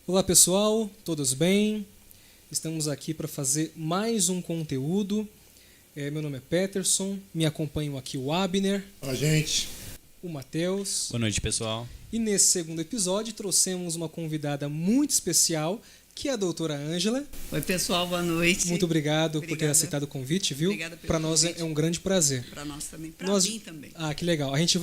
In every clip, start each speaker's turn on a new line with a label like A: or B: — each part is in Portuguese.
A: Olá pessoal, todos bem? Estamos aqui para fazer mais um conteúdo. Meu nome é Peterson, me acompanham aqui o Abner,
B: Olá, gente.
A: o Matheus.
C: Boa noite, pessoal.
A: E nesse segundo episódio trouxemos uma convidada muito especial, que é a doutora Ângela.
D: Oi, pessoal, boa noite.
A: Muito obrigado por ter
D: Obrigada.
A: aceitado o convite, viu?
D: Obrigada pelo
A: Para nós
D: convite.
A: é um grande prazer.
D: Para nós também, para mim também.
A: Que legal. A gente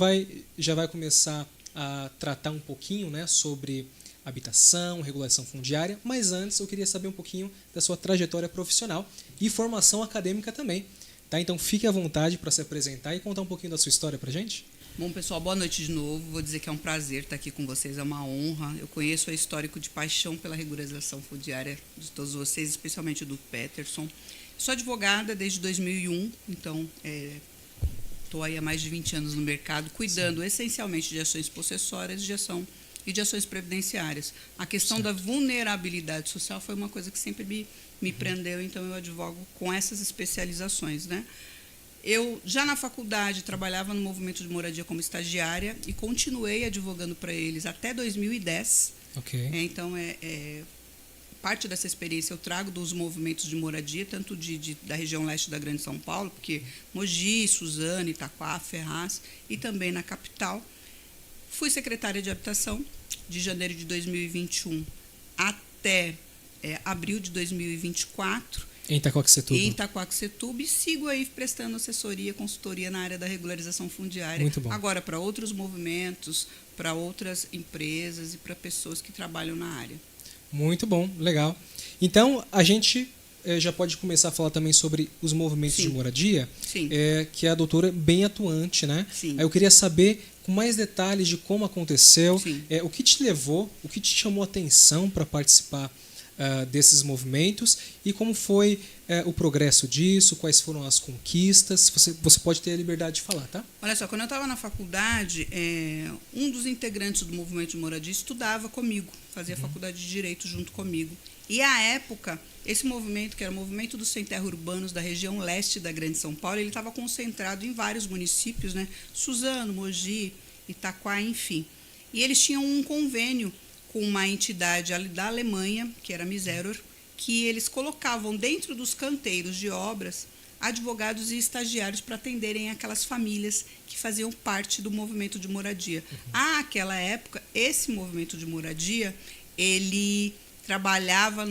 A: já vai começar a tratar um pouquinho, né, sobre habitação, regulação fundiária, mas antes eu queria saber um pouquinho da sua trajetória profissional e formação acadêmica também. Tá? Então fique à vontade para se apresentar e contar um pouquinho da sua história para gente.
D: Bom, pessoal, boa noite de novo. Vou dizer que é um prazer estar aqui com vocês, é uma honra. Eu conheço o histórico de paixão pela regularização fundiária de todos vocês, especialmente do Peterson. Sou advogada desde 2001, então estou aí há mais de 20 anos no mercado, cuidando essencialmente de ações possessórias e de ações previdenciárias. A questão da vulnerabilidade social foi uma coisa que sempre me prendeu, então eu advogo com essas especializações, né? Eu, já na faculdade, trabalhava no movimento de moradia como estagiária e continuei advogando para eles até 2010.
A: Ok.
D: Então, parte dessa experiência eu trago dos movimentos de moradia, tanto da região leste da Grande São Paulo, porque Mogi, Suzano, Itaquá, Ferraz, e também na capital. Fui secretária de habitação de janeiro de 2021 até abril de 2024.
A: Em Itaquaquecetuba.
D: Em Itaquaquecetuba, e sigo aí prestando assessoria, consultoria na área da regularização fundiária.
A: Muito bom.
D: Agora para outros movimentos, para outras empresas e para pessoas que trabalham na área.
A: Muito bom, legal. Então, a gente já pode começar a falar também sobre os movimentos
D: Sim.
A: de moradia,
D: Sim.
A: Que a doutora é bem atuante, né?
D: Sim.
A: Aí eu queria saber com mais detalhes de como aconteceu,
D: Sim.
A: O que te levou, o que te chamou a atenção para participar desses movimentos e como foi o progresso disso, quais foram as conquistas. Você pode ter a liberdade de falar, tá?
D: Olha só, quando eu estava na faculdade, um dos integrantes do movimento de moradia estudava comigo, fazia faculdade de Direito junto comigo. E, à época, esse movimento, que era o movimento dos sem terra urbanos da região leste da Grande São Paulo, ele estava concentrado em vários municípios, né? Suzano, Mogi, Itaquá, enfim. E eles tinham um convênio com uma entidade da Alemanha, que era a Miseror, que eles colocavam dentro dos canteiros de obras advogados e estagiários para atenderem aquelas famílias que faziam parte do movimento de moradia. Àquela época, esse movimento de moradia, ele trabalhava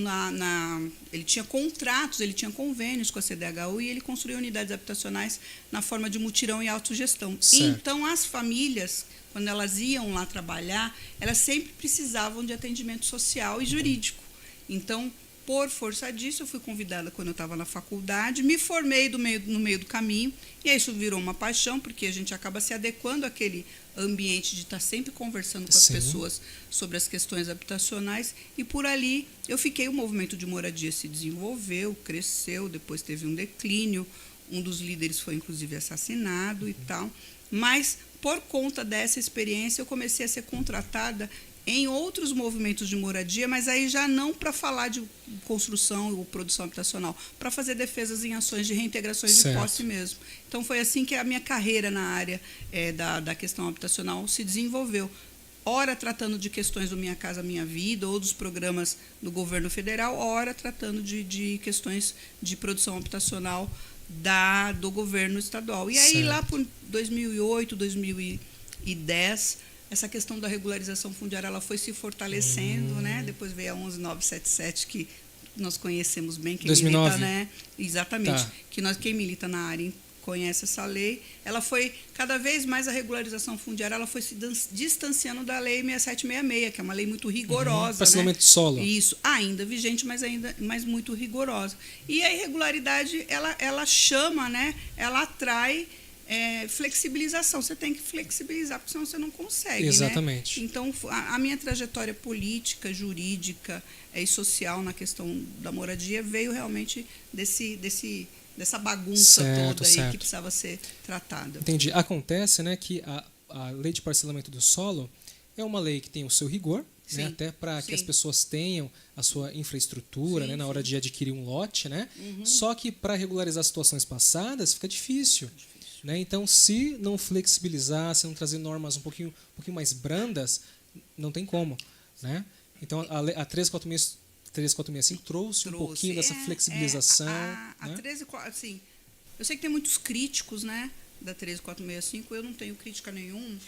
D: ele tinha contratos, ele tinha convênios com a CDHU e ele construía unidades habitacionais na forma de mutirão e autogestão.
A: Certo.
D: Então, as famílias, quando elas iam lá trabalhar, elas sempre precisavam de atendimento social e jurídico. Então, por força disso, eu fui convidada quando eu estava na faculdade, me formei no meio do caminho, e aí isso virou uma paixão, porque a gente acaba se adequando àquele ambiente de estar sempre conversando com as
A: Sim.
D: pessoas sobre as questões habitacionais, e por ali eu fiquei, o movimento de moradia se desenvolveu, cresceu, depois teve um declínio, um dos líderes foi inclusive assassinado e tal, mas por conta dessa experiência eu comecei a ser contratada em outros movimentos de moradia, mas aí já não para falar de construção ou produção habitacional, para fazer defesas em ações de reintegrações
A: Certo.
D: de posse mesmo. Então, foi assim que a minha carreira na área da questão habitacional se desenvolveu. Ora tratando de questões do Minha Casa Minha Vida ou dos programas do governo federal, ora tratando de questões de produção habitacional do governo estadual. E aí,
A: Certo.
D: lá por 2008, 2010... essa questão da regularização fundiária ela foi se fortalecendo, né? Depois veio a 11977, que nós conhecemos bem, quem
A: 2009.
D: milita, né? Exatamente.
A: Tá.
D: Quem milita na área conhece essa lei. Ela foi, cada vez mais a regularização fundiária, ela foi se distanciando da lei 6766, que é uma lei muito rigorosa.
A: Parcelamento de solo.
D: Isso, ainda vigente, mas muito rigorosa. E a irregularidade, ela chama, né? Ela atrai flexibilização. Você tem que flexibilizar, porque senão você não consegue.
A: Exatamente.
D: Né? Então, a minha trajetória política, jurídica e social na questão da moradia veio realmente dessa bagunça toda aí que precisava ser tratada.
A: Entendi. Acontece, né, que a lei de parcelamento do solo é uma lei que tem o seu rigor, né, até para que as pessoas tenham a sua infraestrutura, né, na hora de adquirir um lote, né? Só que para regularizar situações passadas fica difícil. Né? Então, se não flexibilizar, se não trazer normas um pouquinho mais brandas, não tem como. Né? Então, a 13465 trouxe um pouquinho dessa flexibilização.
D: A 13, assim, eu sei que tem muitos críticos, né, da 13465, eu não tenho crítica nenhuma.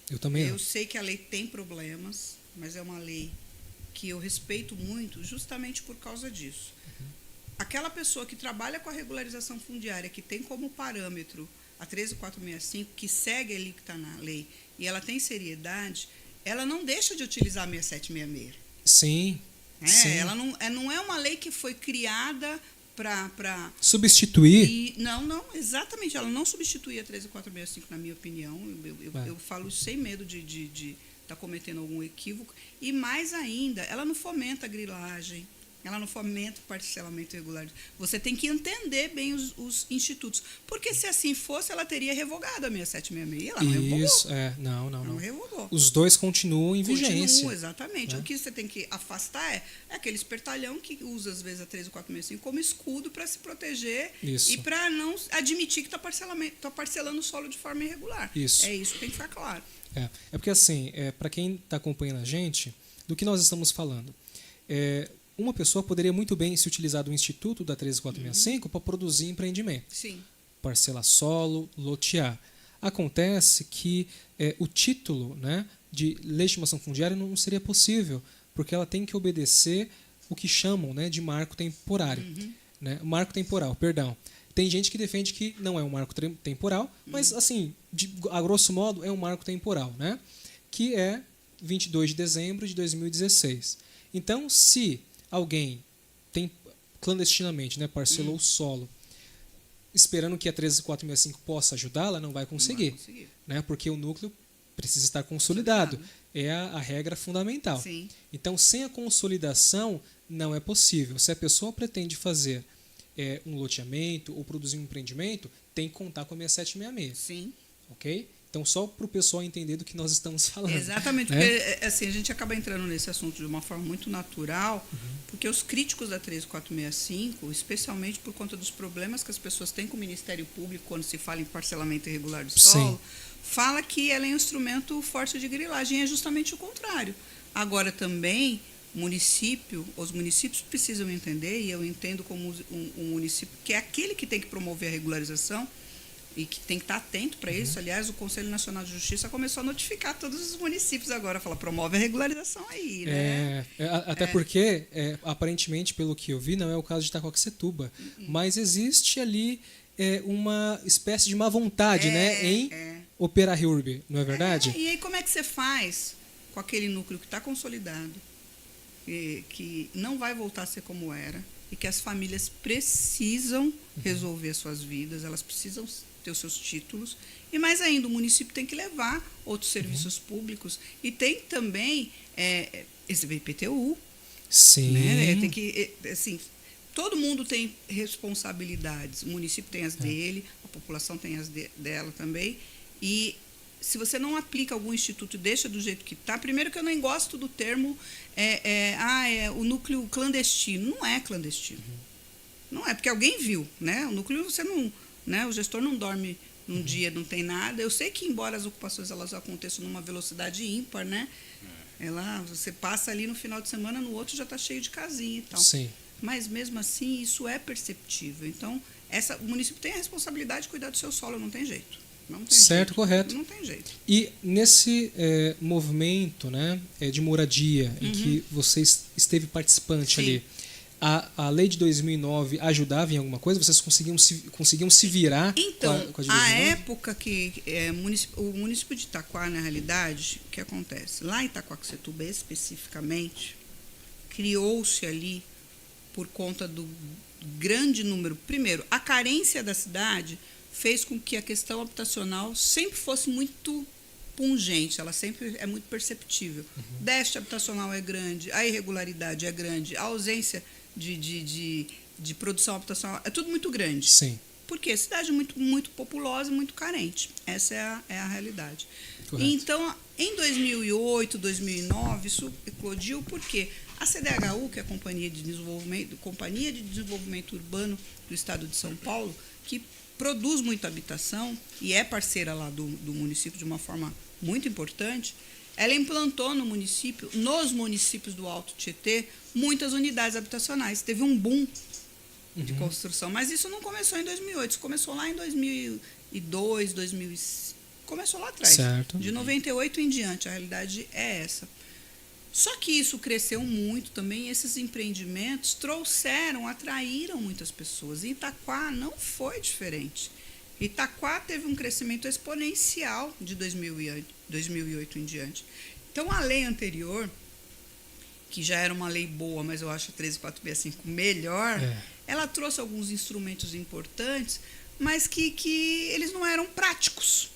A: Eu também não.
D: Eu sei que a lei tem problemas, mas é uma lei que eu respeito muito justamente por causa disso. Aquela pessoa que trabalha com a regularização fundiária, que tem como parâmetro a 13465, que segue ali que está na lei, e ela tem seriedade, ela não deixa de utilizar a 6766.
A: Sim. Sim.
D: Ela não é uma lei que foi criada para
A: substituir.
D: Não, exatamente. Ela não substitui a 13465, na minha opinião. Eu falo isso sem medo de estar cometendo algum equívoco. E mais ainda, ela não fomenta a grilagem. Ela não fomenta o parcelamento irregular. Você tem que entender bem os institutos. Porque se assim fosse, ela teria revogado a 6766. Ela não revogou.
A: Isso, não
D: revogou.
A: Os dois continuam em vigência.
D: Continuam, exatamente. O que você tem que afastar é aquele espertalhão que usa, às vezes, a 13465 como escudo para se proteger e para não admitir que está parcelando o solo de forma irregular.
A: Isso.
D: É isso que tem que ficar claro.
A: É porque, assim, para quem está acompanhando a gente, do que nós estamos falando? Uma pessoa poderia muito bem se utilizar do Instituto da 13465 para produzir empreendimento.
D: Sim.
A: Parcelar solo, lotear. Acontece que o título, né, de legitimação fundiária não seria possível, porque ela tem que obedecer o que chamam, né, de marco temporário. Né? Marco temporal, perdão. Tem gente que defende que não é um marco temporal, mas, assim, a grosso modo, é um marco temporal, né? Que é 22 de dezembro de 2016. Então, se alguém tem clandestinamente, né, parcelou o solo, esperando que a 13465 possa ajudá-la, não vai conseguir. Né, porque o núcleo precisa estar consolidado. É a regra fundamental.
D: Sim.
A: Então, sem a consolidação, não é possível. Se a pessoa pretende fazer um loteamento ou produzir um empreendimento, tem que contar com a 6766.
D: Sim.
A: Ok? Então, só para o pessoal entender do que nós estamos falando.
D: Exatamente,
A: né?
D: Porque assim, a gente acaba entrando nesse assunto de uma forma muito natural, porque os críticos da 13465, especialmente por conta dos problemas que as pessoas têm com o Ministério Público quando se fala em parcelamento irregular do solo, fala que ela é um instrumento forte de grilagem, é justamente o contrário. Agora também, os municípios precisam entender, e eu entendo como um município que é aquele que tem que promover a regularização, e que tem que estar atento para isso. Aliás, o Conselho Nacional de Justiça começou a notificar todos os municípios agora, fala, promove a regularização aí, né?
A: Até porque, aparentemente, pelo que eu vi, não é o caso de Itacoaxetuba, mas existe ali uma espécie de má vontade, né, em operar REURB, não é verdade?
D: E aí como é que você faz com aquele núcleo que está consolidado, que não vai voltar a ser como era, e que as famílias precisam resolver suas vidas, elas precisam ter os seus títulos, e mais ainda, o município tem que levar outros serviços públicos, e tem também esse IPTU.
A: Sim.
D: Né? Tem que, assim, todo mundo tem responsabilidades, o município tem as dele, a população tem as dela também, e se você não aplica algum instituto e deixa do jeito que está, primeiro que eu nem gosto do termo o núcleo clandestino. Não é clandestino. Não é, porque alguém viu, né? O núcleo, você não, né? O gestor não dorme num dia, não tem nada. Eu sei que, embora as ocupações elas aconteçam numa velocidade ímpar, né? Você passa ali no final de semana, no outro já está cheio de casinha e tal.
A: Sim.
D: Mas, mesmo assim, isso é perceptível. Então, o município tem a responsabilidade de cuidar do seu solo, não tem jeito.
A: Certo, correto.
D: Não tem jeito.
A: E nesse movimento, né, de moradia em que você esteve participante ali, a lei de 2009 ajudava em alguma coisa? Vocês conseguiam se virar
D: então,
A: com a de 2009?
D: A época que o município de Itaquá, na realidade, o que acontece? Lá em Itacoaxetuba, especificamente, criou-se ali, por conta do grande número... Primeiro, a carência da cidade fez com que a questão habitacional sempre fosse muito pungente, ela sempre é muito perceptível. Déficit habitacional é grande, a irregularidade é grande, a ausência de produção habitacional é tudo muito grande.
A: Sim.
D: Porque a cidade é muito, muito populosa e muito carente. Essa é a realidade.
A: Correto.
D: Então, em 2008, 2009, isso eclodiu porque a CDHU, que é a Companhia de Desenvolvimento Urbano do Estado de São Paulo, que produz muita habitação e é parceira lá do município de uma forma muito importante, ela implantou no município, nos municípios do Alto Tietê, muitas unidades habitacionais. Teve um boom de construção, mas isso não começou em 2008, isso começou lá em 2002, 2005, começou lá atrás.
A: Certo.
D: De 98 em diante, a realidade é essa. Só que isso cresceu muito também, esses empreendimentos atraíram muitas pessoas. E Itaquá não foi diferente. Itaquá teve um crescimento exponencial de 2008 em diante. Então, a lei anterior, que já era uma lei boa, mas eu acho a 13465 melhor, ela trouxe alguns instrumentos importantes, mas que eles não eram práticos.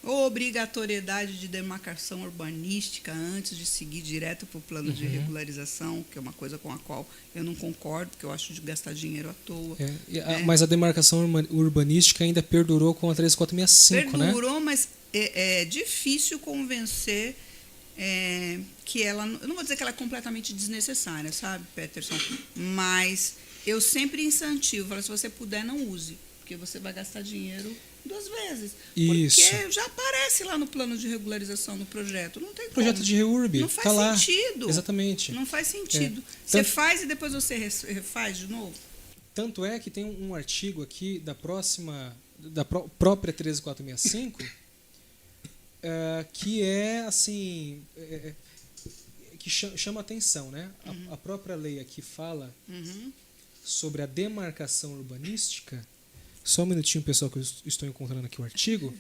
D: Obrigatoriedade de demarcação urbanística antes de seguir direto para o plano de regularização, que é uma coisa com a qual eu não concordo, porque eu acho de gastar dinheiro à toa.
A: Mas a demarcação urbanística ainda perdurou com a 13465, né?
D: Perdurou, mas é difícil convencer que ela... Eu não vou dizer que ela é completamente desnecessária, sabe, Peterson? Mas eu sempre incentivo, falo, se você puder, não use, porque você vai gastar dinheiro 2 vezes.
A: Isso.
D: Porque já aparece lá no plano de regularização, no projeto. Não tem
A: projeto
D: como.
A: de REURB.
D: Não faz sentido.
A: Exatamente.
D: Não faz sentido. Você faz e depois você refaz de novo.
A: Tanto é que tem um artigo aqui da própria 13465 que é assim... que chama atenção, né? A própria lei aqui fala sobre a demarcação urbanística. Só um minutinho, pessoal, que eu estou encontrando aqui o artigo,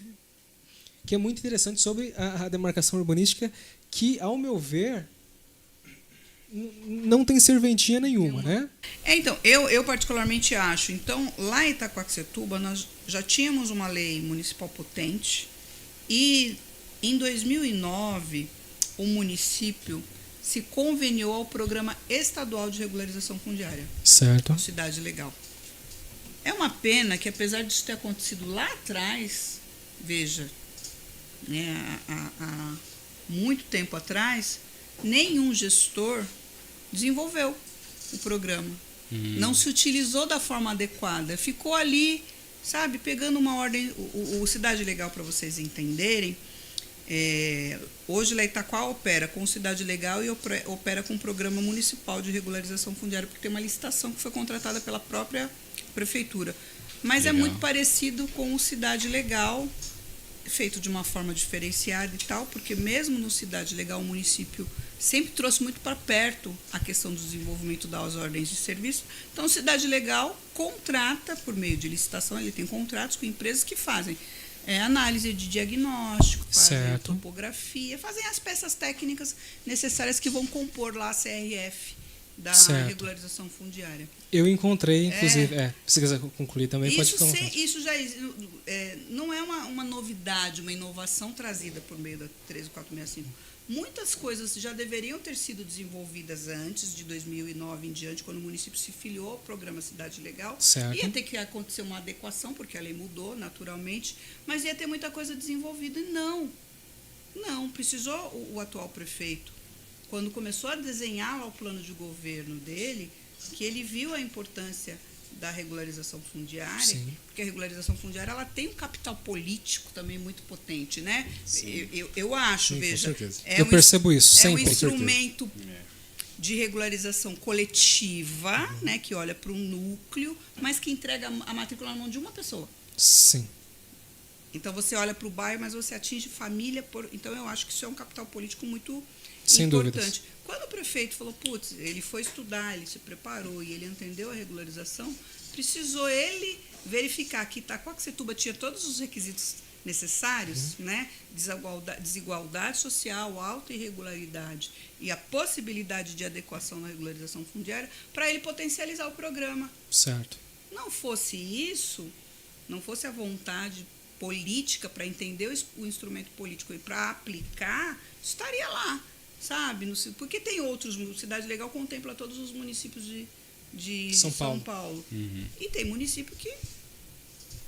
A: que é muito interessante sobre a demarcação urbanística, que, ao meu ver, não tem serventia nenhuma, né?
D: Então, eu particularmente acho. Então, lá em Itaquaquecetuba, nós já tínhamos uma lei municipal potente e, em 2009, o município se conveniou ao Programa Estadual de Regularização Fundiária.
A: Certo.
D: Cidade Legal. É uma pena que, apesar disso ter acontecido lá atrás, veja, né, há muito tempo atrás, nenhum gestor desenvolveu o programa. Não se utilizou da forma adequada. Ficou ali, sabe, pegando uma ordem... O Cidade Legal, para vocês entenderem, hoje lá Itaquá opera com Cidade Legal e opera com o Programa Municipal de Regularização Fundiária, porque tem uma licitação que foi contratada pela própria prefeitura. Mas legal. É muito parecido com o Cidade Legal, feito de uma forma diferenciada e tal, porque mesmo no Cidade Legal o município sempre trouxe muito para perto a questão do desenvolvimento das ordens de serviço. Então, o Cidade Legal contrata, por meio de licitação, ele tem contratos com empresas que fazem análise de diagnóstico, fazem topografia, fazem as peças técnicas necessárias que vão compor lá a CRF da regularização fundiária.
A: Eu encontrei, inclusive, se quiser concluir também, pode ficar.
D: Isso já não é uma novidade, uma inovação trazida por meio da 13465. Muitas coisas já deveriam ter sido desenvolvidas antes de 2009 em diante, quando o município se filiou ao programa Cidade Legal.
A: Certo.
D: Ia ter que acontecer uma adequação, porque a lei mudou naturalmente, mas ia ter muita coisa desenvolvida. E não precisou o atual prefeito, quando começou a desenhar lá o plano de governo dele, que ele viu a importância da regularização fundiária, sim, porque a regularização fundiária ela tem um capital político também muito potente, né? Eu acho, sim, veja,
A: eu percebo isso sempre.
D: É um instrumento de regularização coletiva, né, que olha para um núcleo, mas que entrega a matrícula na mão de uma pessoa.
A: Sim.
D: Então você olha para o bairro, mas você atinge família. Então eu acho que isso é um capital político muito
A: sem
D: importante.
A: Dúvidas.
D: Quando o prefeito falou, putz, ele foi estudar, ele se preparou e ele entendeu a regularização, precisou ele verificar que Itaquaquecetuba tinha todos os requisitos necessários, né? Desigualdade social, alta irregularidade e a possibilidade de adequação na regularização fundiária, para ele potencializar o programa.
A: Certo.
D: Não fosse isso, não fosse a vontade política para entender o instrumento político e para aplicar, estaria lá, sabe? Porque tem outros, Cidade Legal contempla todos os municípios de São Paulo.
B: Uhum.
D: E tem município que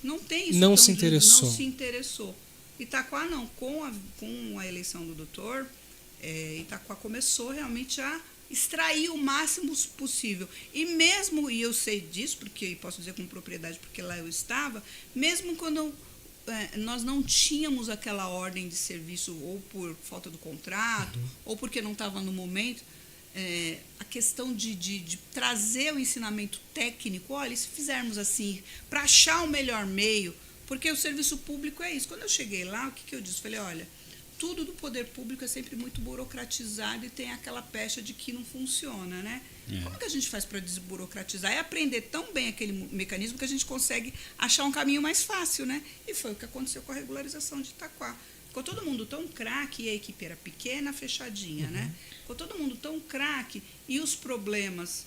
D: não tem isso.
A: Não se interessou.
D: Não se interessou. Itaquá não, com a eleição do doutor, Itaquá começou realmente a extrair o máximo possível. E mesmo, e eu sei disso, porque posso dizer com propriedade, porque lá eu estava, mesmo quando nós não tínhamos aquela ordem de serviço ou por falta do contrato, ou porque não estava no momento. A questão de trazer o ensinamento técnico, olha, se fizermos assim, para achar o melhor meio, porque o serviço público é isso. Quando eu cheguei lá, o que eu disse? Falei, olha, tudo do poder público é sempre muito burocratizado e tem aquela pecha de que não funciona, né? Como que a gente faz para desburocratizar? É aprender tão bem aquele mecanismo que a gente consegue achar um caminho mais fácil, né? E foi o que aconteceu com a regularização de Itaquá. Ficou todo mundo tão craque e a equipe era pequena, fechadinha, né? Ficou todo mundo tão craque e os problemas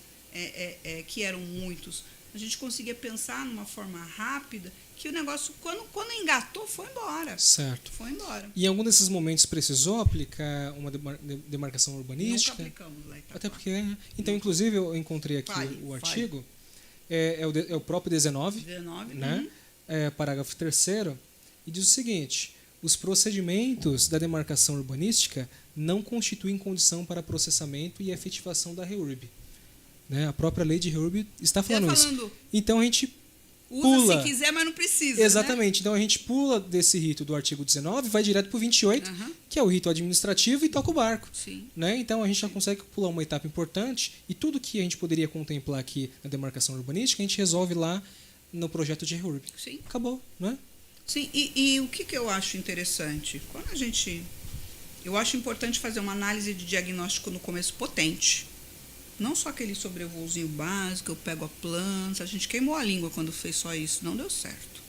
D: que eram muitos, a gente conseguia pensar numa forma rápida que o negócio, quando engatou, foi embora.
A: Certo.
D: Foi embora.
A: E em algum desses momentos precisou aplicar uma demarcação urbanística?
D: Nunca aplicamos lá em Itaquá.
A: Até porque... Então, inclusive, eu encontrei aqui o artigo. É o próprio 19, né? Parágrafo 3º, e diz o seguinte: os procedimentos da demarcação urbanística não constituem condição para processamento e efetivação da REURB. Né? A própria lei de REURB está falando isso. Então, a gente
D: usa se quiser, mas não precisa.
A: Exatamente.
D: Né?
A: Então, a gente pula desse rito do artigo 19, vai direto para o 28, que é o rito administrativo, e toca o barco.
D: Sim.
A: Né? Então, a gente já consegue pular uma etapa importante, e tudo que a gente poderia contemplar aqui na demarcação urbanística, a gente resolve lá no projeto de REURB.
D: Sim.
A: Acabou, né?
D: Sim, e o que eu acho interessante? Eu acho importante fazer uma análise de diagnóstico no começo potente. Não só aquele sobrevoozinho básico, eu pego a planta. A gente queimou a língua quando fez só isso, não deu certo.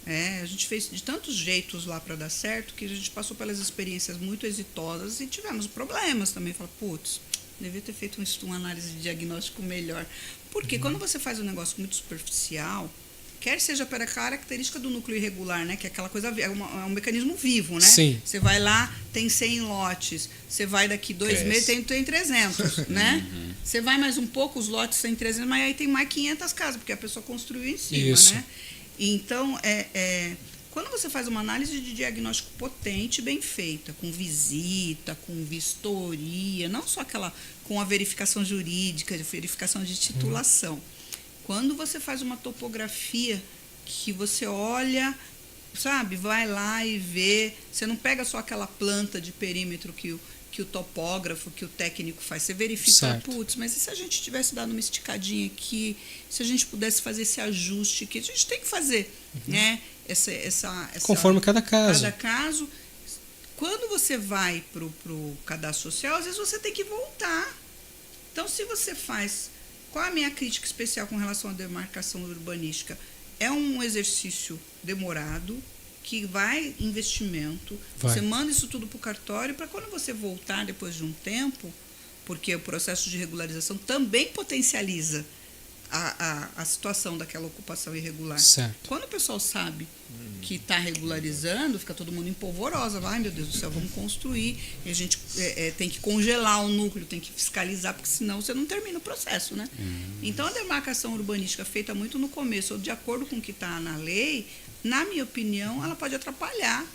D: A gente fez de tantos jeitos lá para dar certo que a gente passou pelas experiências muito exitosas e tivemos problemas também. Fala, putz, devia ter feito uma análise de diagnóstico melhor. Porque quando você faz um negócio muito superficial, quer seja pela característica do núcleo irregular, né, que é aquela coisa, é um mecanismo vivo, né?
A: Sim.
D: Você vai lá, tem 100 lotes, você vai daqui 2 meses, tem 300, né? Você vai mais um pouco, os lotes tem 300, mas aí tem mais 500 casas, porque a pessoa construiu em cima,
A: isso.
D: Né? Então, quando você faz uma análise de diagnóstico potente, bem feita, com visita, com vistoria, não só aquela com a verificação jurídica, verificação de titulação. Quando você faz uma topografia que você olha, sabe, vai lá e vê, você não pega só aquela planta de perímetro que o topógrafo, que o técnico faz, você verifica, putz, mas e se a gente tivesse dado uma esticadinha aqui, se a gente pudesse fazer esse ajuste aqui, a gente tem que fazer, né?
A: Conforme cada caso.
D: Cada caso. Quando você vai para o cadastro social, às vezes você tem que voltar. Então, se você faz... Qual a minha crítica especial com relação à demarcação urbanística? É um exercício demorado, que vai investimento, você manda isso tudo para o cartório, para quando você voltar depois de um tempo, porque o processo de regularização também potencializa a situação daquela ocupação irregular.
A: Certo.
D: Quando o pessoal sabe que está regularizando, fica todo mundo em polvorosa, vai, meu Deus do céu, vamos construir, e a gente tem que congelar o núcleo, tem que fiscalizar, porque senão você não termina o processo, né? Então, a demarcação urbanística feita muito no começo, ou de acordo com o que está na lei, na minha opinião, ela pode atrapalhar.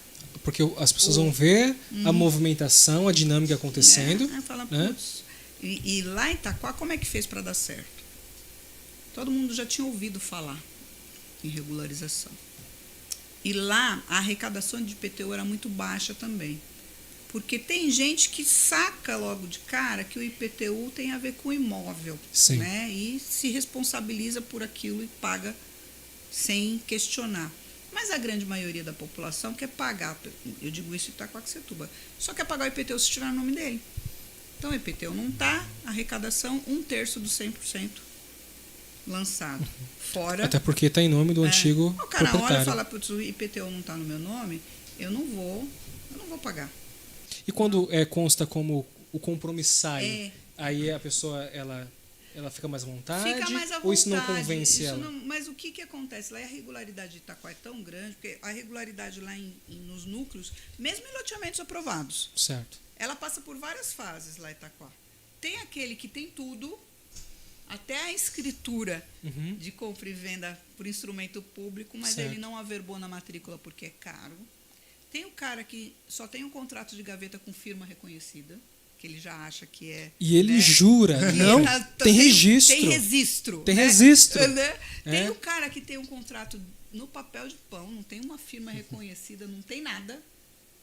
A: Porque as pessoas vão ver a movimentação, a dinâmica acontecendo.
D: Fala,
A: né?
D: putz, e lá em Itaquá, como é que fez para dar certo? Todo mundo já tinha ouvido falar em regularização. E lá, a arrecadação de IPTU era muito baixa também. Porque tem gente que saca logo de cara que o IPTU tem a ver com imóvel.
A: Sim.
D: Né? E se responsabiliza por aquilo e paga sem questionar. Mas a grande maioria da população quer pagar, eu digo isso em Itaquaquecetuba, só quer pagar o IPTU se estiver no nome dele. Então, o IPTU não está, arrecadação 1/3 do 100% lançado. Fora...
A: Até porque está em nome do antigo
D: o cara
A: proprietário.
D: olha e fala, putz, o IPTU não está no meu nome, eu não vou pagar.
A: E quando consta como o compromissário, aí a pessoa ela fica mais à vontade?
D: Fica mais à vontade.
A: Ou isso não convence ela?
D: Não, mas o que acontece? Lá a regularidade de Itaquá é tão grande, porque a regularidade lá nos núcleos, mesmo em loteamentos aprovados,
A: Certo.
D: ela passa por várias fases lá em Itaquá. Tem aquele que tem tudo, até a escritura de compra e venda por instrumento público, mas
A: Certo.
D: ele não averbou na matrícula porque é caro. Tem o cara que só tem um contrato de gaveta com firma reconhecida, que ele já acha que é...
A: E ele jura, não, tem registro.
D: Tem registro.
A: Tem
D: né?
A: registro.
D: Né? Tem o cara que tem um contrato no papel de pão, não tem uma firma reconhecida, não tem nada.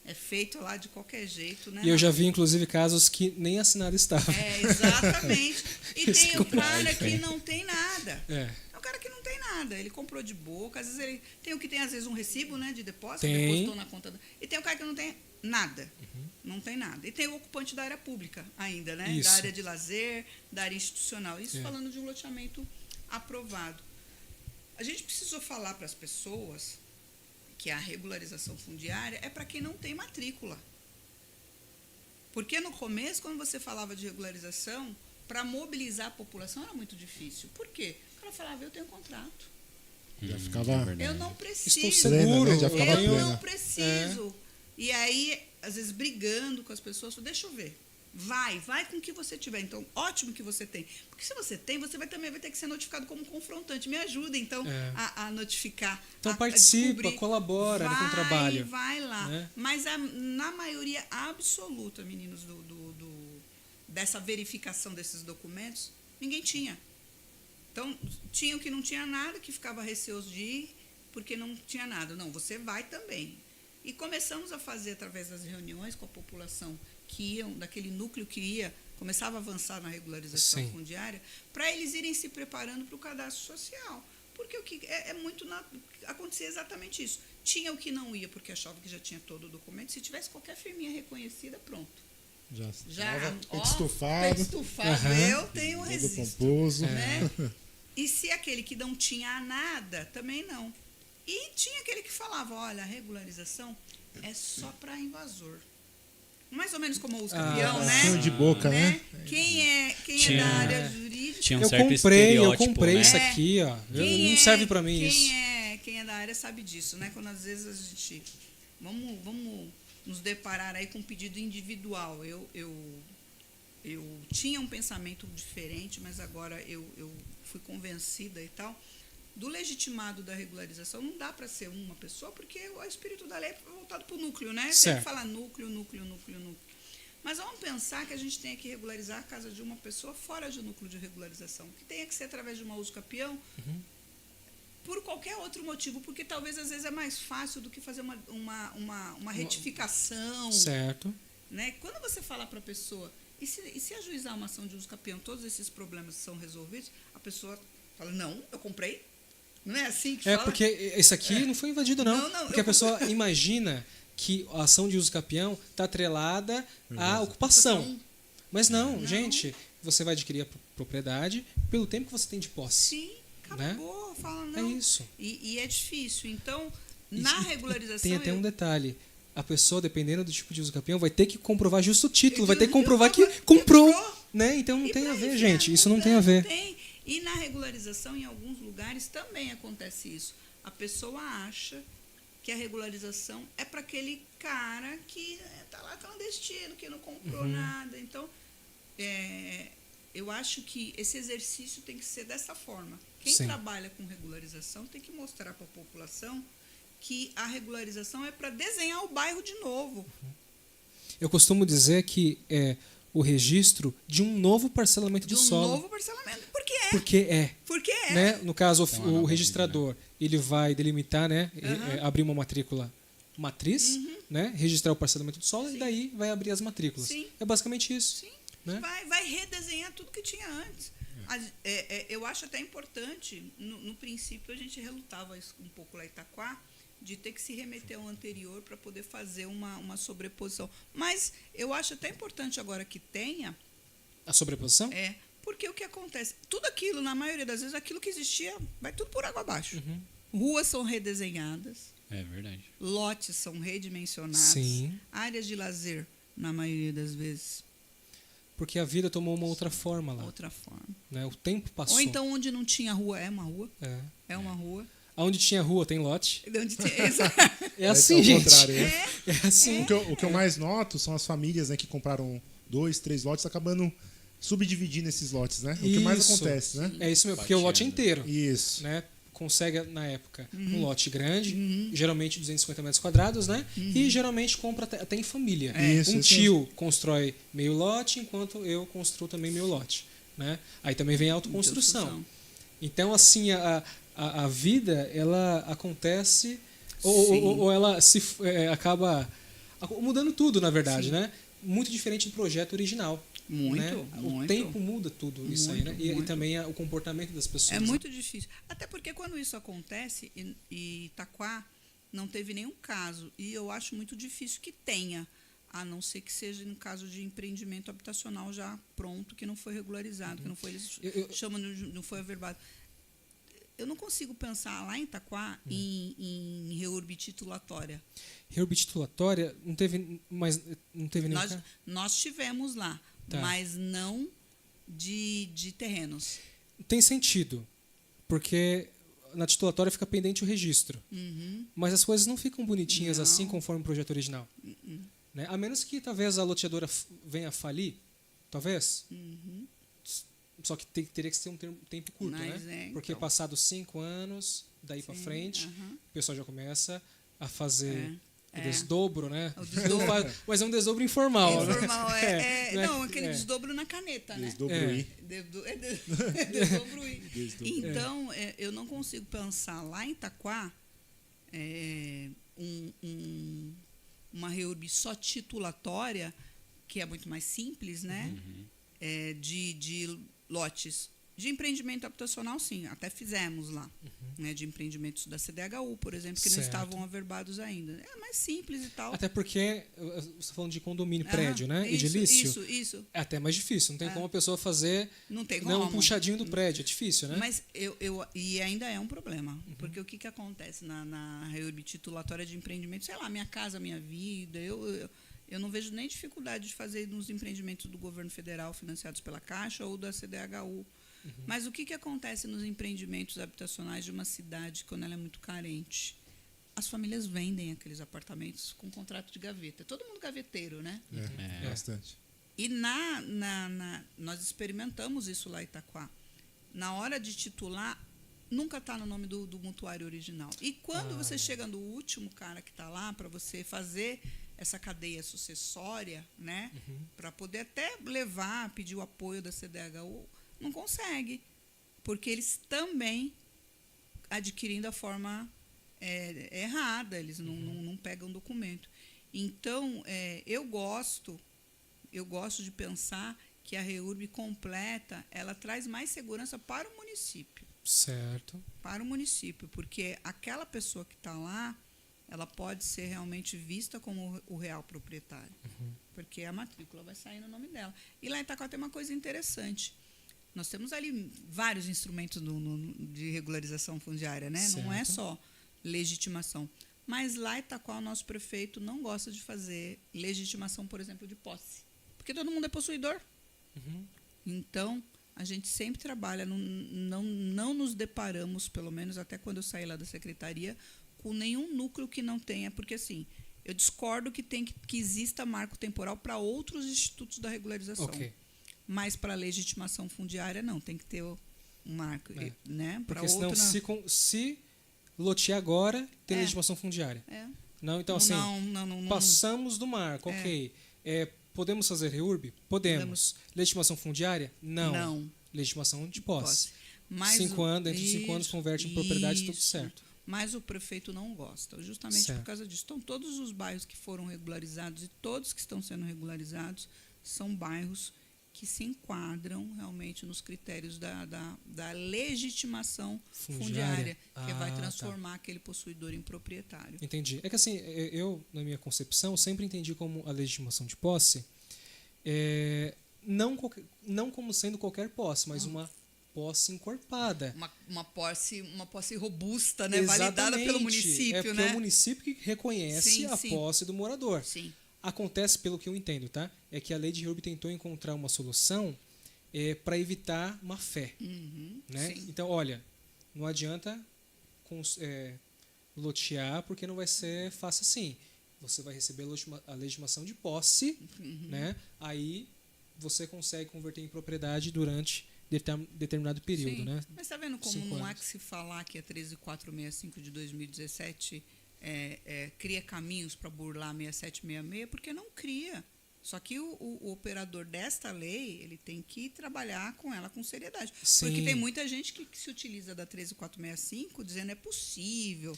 D: É feito lá de qualquer jeito, né?
A: E eu já vi, inclusive, casos que nem assinado estava.
D: Exatamente. E tem o cara que não tem nada.
A: É
D: o cara que não tem nada. Ele comprou de boca. Às vezes ele tem o que tem, às vezes, um recibo, né, de depósito,
A: tem.
D: Depositou na conta. E tem o cara que não tem nada. Não tem nada. E tem o ocupante da área pública ainda, né?
A: Isso.
D: Da área de lazer, da área institucional. Isso falando de um loteamento aprovado. A gente precisou falar para as pessoas que a regularização fundiária é para quem não tem matrícula. Porque no começo, quando você falava de regularização, para mobilizar a população era muito difícil. Por quê? O cara falava, eu tenho contrato.
B: Já ficava...
D: Eu não preciso.
A: Estou seguro.
B: Né? Já ficava
D: eu
B: plena.
D: não preciso. E aí, às vezes, brigando com as pessoas, deixa eu ver. Vai com o que você tiver. Então, ótimo que você tem. Porque se você tem, você também vai ter que ser notificado como confrontante. Me ajuda, então, a notificar.
A: Então,
D: a
A: participa, colabora com o trabalho.
D: Vai lá.
A: Né?
D: Mas na maioria absoluta, meninos, dessa verificação desses documentos, ninguém tinha. Então, tinha o que não tinha nada, que ficava receoso de ir, porque não tinha nada. Não, você vai também. E começamos a fazer, através das reuniões com a população, que iam, daquele núcleo que começava a avançar na regularização fundiária, para eles irem se preparando para o cadastro social. Porque o que acontecia exatamente isso. Tinha o que não ia, porque achava que já tinha todo o documento. Se tivesse qualquer firminha reconhecida, pronto. Já
B: peito estufado.
D: Eu tenho um registro.
B: Pomposo.
D: Né? E se aquele que não tinha nada, também não. E tinha aquele que falava, olha, a regularização é só para invasor. Mais ou menos como o campeão, né?
B: De boca, né?
D: Quem é da área jurídica...
C: Tinha um
A: eu
C: certo
A: comprei
C: né?
A: isso aqui, ó. Não serve para mim isso.
D: Quem é da área sabe disso, né? Quando às vezes a gente... Vamos nos deparar aí com um pedido individual. Eu tinha um pensamento diferente, mas agora eu fui convencida e tal. Do legitimado da regularização, não dá para ser uma pessoa, porque o espírito da lei é voltado para o núcleo, né? Sempre fala núcleo. Mas vamos pensar que a gente tenha que regularizar a casa de uma pessoa fora do núcleo de regularização, que tenha que ser através de uma uso capião, por qualquer outro motivo, porque talvez às vezes é mais fácil do que fazer uma retificação.
A: Certo.
D: Né? Quando você fala para a pessoa, e se ajuizar uma ação de uso capião, todos esses problemas são resolvidos, a pessoa fala, não, eu comprei. Não é assim que fala?
A: Porque esse aqui não foi invadido, não. Porque a pessoa imagina que a ação de uso capião está atrelada à ocupação. Mas não, gente, você vai adquirir a propriedade pelo tempo que você tem de posse.
D: Sim, acabou. Né? Fala, não.
A: É isso.
D: E é difícil. Então, na regularização...
A: Tem até um detalhe. A pessoa, dependendo do tipo de uso capião, vai ter que comprovar justo o título, vai ter que comprovar que comprou. Né? Então não tem a ver, gente. Isso não tem a ver.
D: E na regularização, em alguns lugares, também acontece isso. A pessoa acha que a regularização é para aquele cara que está lá clandestino, que não comprou nada. Então, eu acho que esse exercício tem que ser dessa forma. Quem trabalha com regularização tem que mostrar para a população que a regularização é para desenhar o bairro de novo.
A: Eu costumo dizer que é o registro de um novo parcelamento do solo.
D: De um novo parcelamento.
A: Porque é. Né? No caso, o registrador, ele vai delimitar, né? Abrir uma matrícula matriz, né? Registrar o parcelamento do solo e daí vai abrir as matrículas. É basicamente isso.
D: Sim.
A: Né?
D: Vai redesenhar tudo que tinha antes. Eu acho até importante, no princípio a gente relutava um pouco lá em Itaquá, de ter que se remeter ao anterior para poder fazer uma sobreposição. Mas eu acho até importante agora que tenha...
A: A sobreposição?
D: Porque o que acontece? Tudo aquilo, na maioria das vezes, aquilo que existia, vai tudo por água abaixo. Ruas são redesenhadas.
C: É verdade.
D: Lotes são redimensionados.
A: Sim.
D: Áreas de lazer, na maioria das vezes.
A: Porque a vida tomou uma outra forma lá.
D: Outra forma.
A: Né? O tempo passou.
D: Ou então, onde não tinha rua, é uma rua. É uma rua.
A: Onde tinha rua, tem lote.
D: É
A: assim, gente.
B: É assim. O que eu mais noto são as famílias, né, que compraram 2, 3 lotes, acabando subdividindo esses lotes, né? O que mais acontece, né?
A: É isso mesmo, porque o lote é inteiro.
B: Isso.
A: Né? Consegue, na época, um lote grande, geralmente 250 metros quadrados, né? E geralmente compra até em família. Um tio constrói meio lote, enquanto eu construo também meio lote. Né? Aí também vem a autoconstrução. Então, assim, a vida ela acontece ou ela acaba mudando tudo, na verdade, né? Muito diferente do projeto original.
D: Muito,
A: né?
D: muito.
A: O tempo muda tudo isso aí, né? E também o comportamento das pessoas.
D: É muito difícil. Até porque quando isso acontece, e Itaquá não teve nenhum caso, e eu acho muito difícil que tenha, a não ser que seja no caso de empreendimento habitacional já pronto, que não foi regularizado, que não foi, eles chamam, não foi averbado. Eu não consigo pensar lá em Itaquá em REURB titulatória.
A: REURB titulatória não teve nenhum caso?
D: Nós tivemos lá, mas não de terrenos.
A: Tem sentido, porque na titulatória fica pendente o registro. Mas as coisas não ficam bonitinhas assim conforme o projeto original. Né? A menos que talvez a loteadora venha a falir, talvez. Só que teria que ser um tempo curto, né? Porque passados 5 anos, daí para frente, o pessoal já começa a fazer o desdobro, né? O desdobro. Mas é um desdobro informal.
D: Informal, não, aquele desdobro na caneta, né?
B: Desdobro-i.
D: Desdobro-i. Então, eu não consigo pensar lá em Itaquá uma REURB só titulatória, que é muito mais simples, né? De lotes. De empreendimento habitacional, sim, até fizemos lá. Né, de empreendimentos da CDHU, por exemplo, que não estavam averbados ainda. É mais simples e tal.
A: Até porque, você está falando de condomínio, prédio, né? Edilício.
D: Isso.
A: É até mais difícil. Não tem como a pessoa fazer um puxadinho do prédio. É difícil, né?
D: Mas e ainda é um problema. Porque o que acontece na REURB titulatória de empreendimento? Sei lá, minha casa, minha vida. Eu não vejo nem dificuldade de fazer nos empreendimentos do governo federal financiados pela Caixa ou da CDHU. Mas o que acontece nos empreendimentos habitacionais de uma cidade quando ela é muito carente? As famílias vendem aqueles apartamentos com contrato de gaveta. Todo mundo gaveteiro, né?
B: Bastante.
D: E nós experimentamos isso lá em Itaquá. Na hora de titular, nunca está no nome do mutuário original. E quando você chega no último cara que está lá, para você fazer essa cadeia sucessória, né? Para poder até pedir o apoio da CDHU, não consegue, porque eles também adquirindo da forma errada, eles não pegam documento. Então, eu gosto de pensar que a REURB completa, ela traz mais segurança para o município.
A: Certo.
D: Para o município, porque aquela pessoa que está lá, ela pode ser realmente vista como o real proprietário, porque a matrícula vai sair no nome dela. E lá em Itaquá tem uma coisa interessante. Nós temos ali vários instrumentos de regularização fundiária, né? Não é só legitimação. Mas lá em Itaquá, o nosso prefeito não gosta de fazer legitimação, por exemplo, de posse. Porque todo mundo é possuidor. Então, a gente sempre trabalha, não nos deparamos, pelo menos até quando eu saí lá da secretaria, com nenhum núcleo que não tenha. Porque, assim, eu discordo que exista marco temporal para outros institutos da regularização. Mas para legitimação fundiária, não. Tem que ter um marco. Né?
A: Porque senão, se lotear agora, tem legitimação fundiária. Não, então, assim, passamos do marco. Ok. Podemos fazer REURB? Podemos. Legitimação fundiária? Não. Legitimação de posse. Dentro de 5 anos, converte em propriedade, tudo certo.
D: Mas o prefeito não gosta, justamente por causa disso. Então, todos os bairros que foram regularizados e todos que estão sendo regularizados são bairros que se enquadram realmente nos critérios da legitimação fundiária, que vai transformar aquele possuidor em proprietário.
A: Entendi. É que assim, eu, na minha concepção, sempre entendi como a legitimação de posse, não como sendo qualquer posse, mas uma posse encorpada.
D: Uma posse robusta, né? Validada pelo município.
A: Porque é o município que reconhece a posse do morador.
D: Sim.
A: Acontece, pelo que eu entendo, tá? É que a lei de REURB tentou encontrar uma solução para evitar má fé. Né? Então, olha, não adianta lotear, porque não vai ser fácil assim. Você vai receber a legitimação de posse, né? Aí você consegue converter em propriedade durante determinado período. Né?
D: Mas está vendo como não há que se falar que a 13465 de 2017 cria caminhos para burlar 6766, porque não cria. Só que o operador desta lei, ele tem que trabalhar com ela com seriedade.
A: Sim.
D: Porque tem muita gente que se utiliza da 13465 dizendo é possível.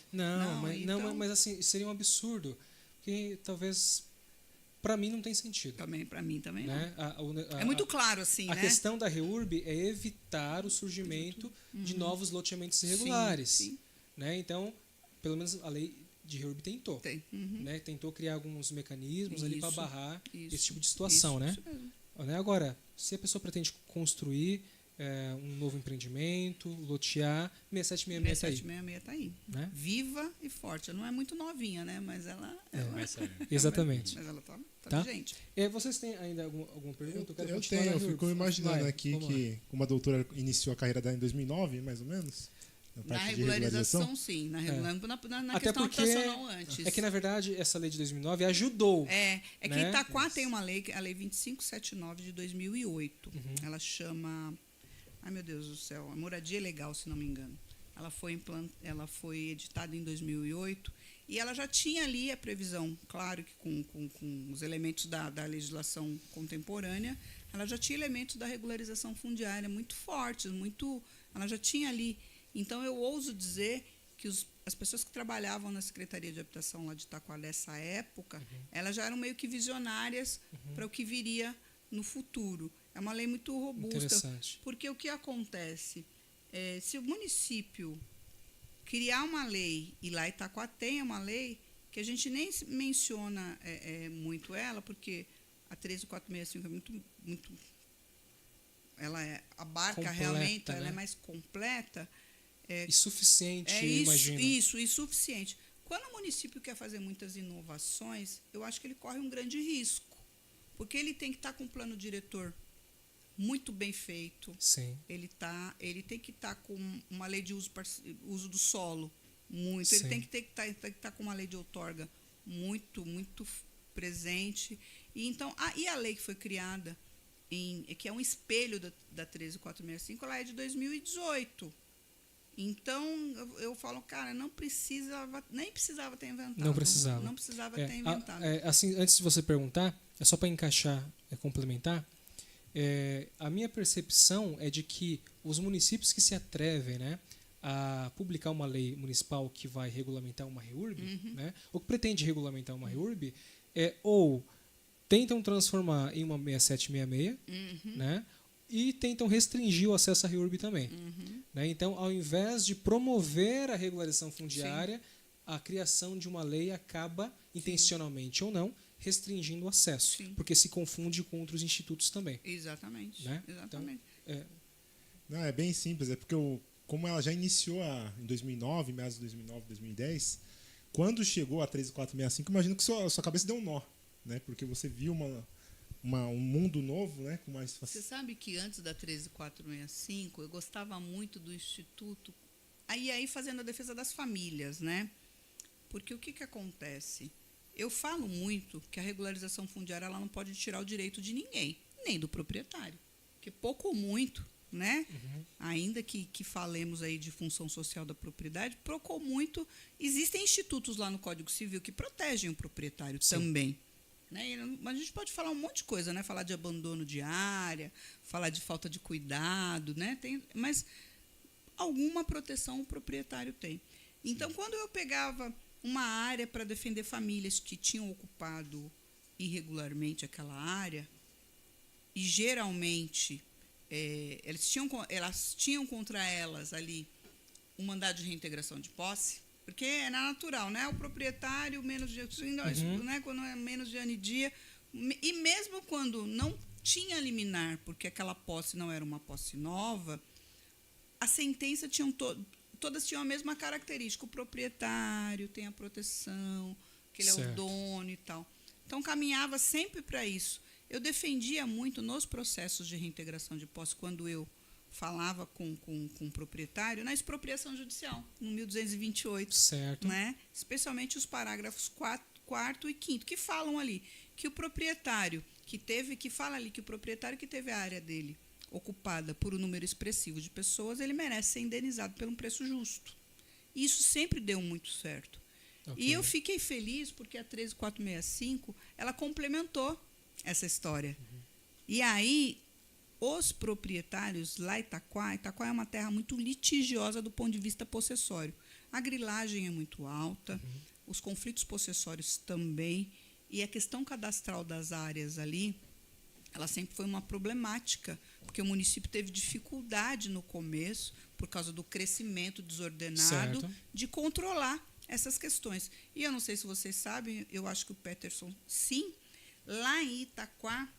A: Mas assim, seria um absurdo. Porque talvez, para mim, não tem sentido.
D: Também, para mim também
A: né?
D: não. É muito claro, assim,
A: a
D: né?
A: questão da REURB é evitar o surgimento de novos loteamentos irregulares.
D: Sim.
A: Né? Então, pelo menos a lei de REURB tentou. Né? Tentou criar alguns mecanismos ali para barrar esse tipo de situação. Né? Agora, se a pessoa pretende construir um novo empreendimento, lotear, 6766 está aí.
D: 6766 está aí.
A: Né?
D: Viva e forte. Ela não é muito novinha, né? Mas ela...
A: Exatamente.
D: Mas ela tá vigente.
A: Vocês têm ainda alguma pergunta?
B: Eu tenho. Eu fico imaginando aqui que como a doutora iniciou a carreira dela em 2009, mais ou menos.
D: Na regularização, sim. Na questão habitacional antes.
A: É que, na verdade, essa lei de 2009 ajudou.
D: Que em Itaquá tem uma lei, a Lei 2579 de 2008. Ela chama... Ai, meu Deus do céu. A moradia legal, se não me engano. Ela foi editada em 2008 e ela já tinha ali a previsão, claro que com os elementos da legislação contemporânea, ela já tinha elementos da regularização fundiária muito fortes, ela já tinha ali. Então, eu ouso dizer que as pessoas que trabalhavam na Secretaria de Habitação lá de Itaquá dessa época, elas já eram meio que visionárias para o que viria no futuro. É uma lei muito robusta, porque o que acontece? Se o município criar uma lei, e lá Itaquá tem uma lei, que a gente nem menciona muito ela, porque a 13465 é muito ela abarca completa, realmente, né? Ela é mais completa.
A: E suficiente, eu imagino.
D: Isso, e suficiente. Quando o município quer fazer muitas inovações, eu acho que ele corre um grande risco, porque ele tem que estar com um plano diretor muito bem feito.
A: Sim.
D: Ele tem que estar com uma lei de uso do solo muito.
A: Sim.
D: Ele tem que estar com uma lei de outorga muito presente. E então, a lei que foi criada, que é um espelho da 13465, ela é de 2018. Então, eu falo, cara, nem precisava ter inventado.
A: Não precisava.
D: Não precisava ter inventado.
A: Assim, antes de você perguntar, é só para encaixar, complementar. A minha percepção é de que os municípios que se atrevem, né, a publicar uma lei municipal que vai regulamentar uma REURB, né, ou que pretende regulamentar uma REURB, ou tentam transformar em uma 6766, né, e tentam restringir o acesso à REURB também. Né? Então, ao invés de promover a regularização fundiária, a criação de uma lei acaba, intencionalmente ou não, restringindo o acesso, porque se confunde com outros institutos também.
D: Exatamente.
A: Né?
D: Exatamente.
A: Então,
B: Não, é bem simples, porque como ela já iniciou em 2009, meados de 2009, 2010, quando chegou a 13465, imagino que sua cabeça deu um nó, né? Porque você viu um mundo novo, né? Com mais
D: Você sabe que antes da 13465, eu gostava muito do Instituto, aí fazendo a defesa das famílias, né? Porque o que acontece? Eu falo muito que a regularização fundiária ela não pode tirar o direito de ninguém, nem do proprietário. Porque pouco ou muito, né? Ainda que falemos aí de função social da propriedade, pouco ou muito, existem institutos lá no Código Civil que protegem o proprietário também. Né? Mas a gente pode falar um monte de coisa, né? Falar de abandono de área, falar de falta de cuidado, né? Mas alguma proteção o proprietário tem. Então, quando eu pegava uma área para defender famílias que tinham ocupado irregularmente aquela área, e geralmente elas tinham contra elas ali um mandado de reintegração de posse, porque é natural, né? O proprietário, menos de, né? Quando é menos de ano e dia, e mesmo quando não tinha liminar, porque aquela posse não era uma posse nova, a sentença todas tinham a mesma característica. O proprietário tem a proteção, que ele é o dono e tal. Então, caminhava sempre para isso. Eu defendia muito nos processos de reintegração de posse, quando eu falava com o proprietário, na expropriação judicial, no 1228.
A: Certo.
D: Né? Especialmente os parágrafos 4º e 5º, que falam ali que o proprietário que fala ali que o proprietário que teve a área dele ocupada por um número expressivo de pessoas, ele merece ser indenizado por um preço justo. E isso sempre deu muito certo. Okay. E eu fiquei feliz porque a 13465, ela complementou essa história. E aí, os proprietários lá em Itaquá é uma terra muito litigiosa do ponto de vista possessório. A grilagem é muito alta, os conflitos possessórios também, e a questão cadastral das áreas ali, ela sempre foi uma problemática, porque o município teve dificuldade no começo, por causa do crescimento desordenado,
A: Certo.
D: de controlar essas questões. E eu não sei se vocês sabem, eu acho que o Peterson, sim, lá em Itaquá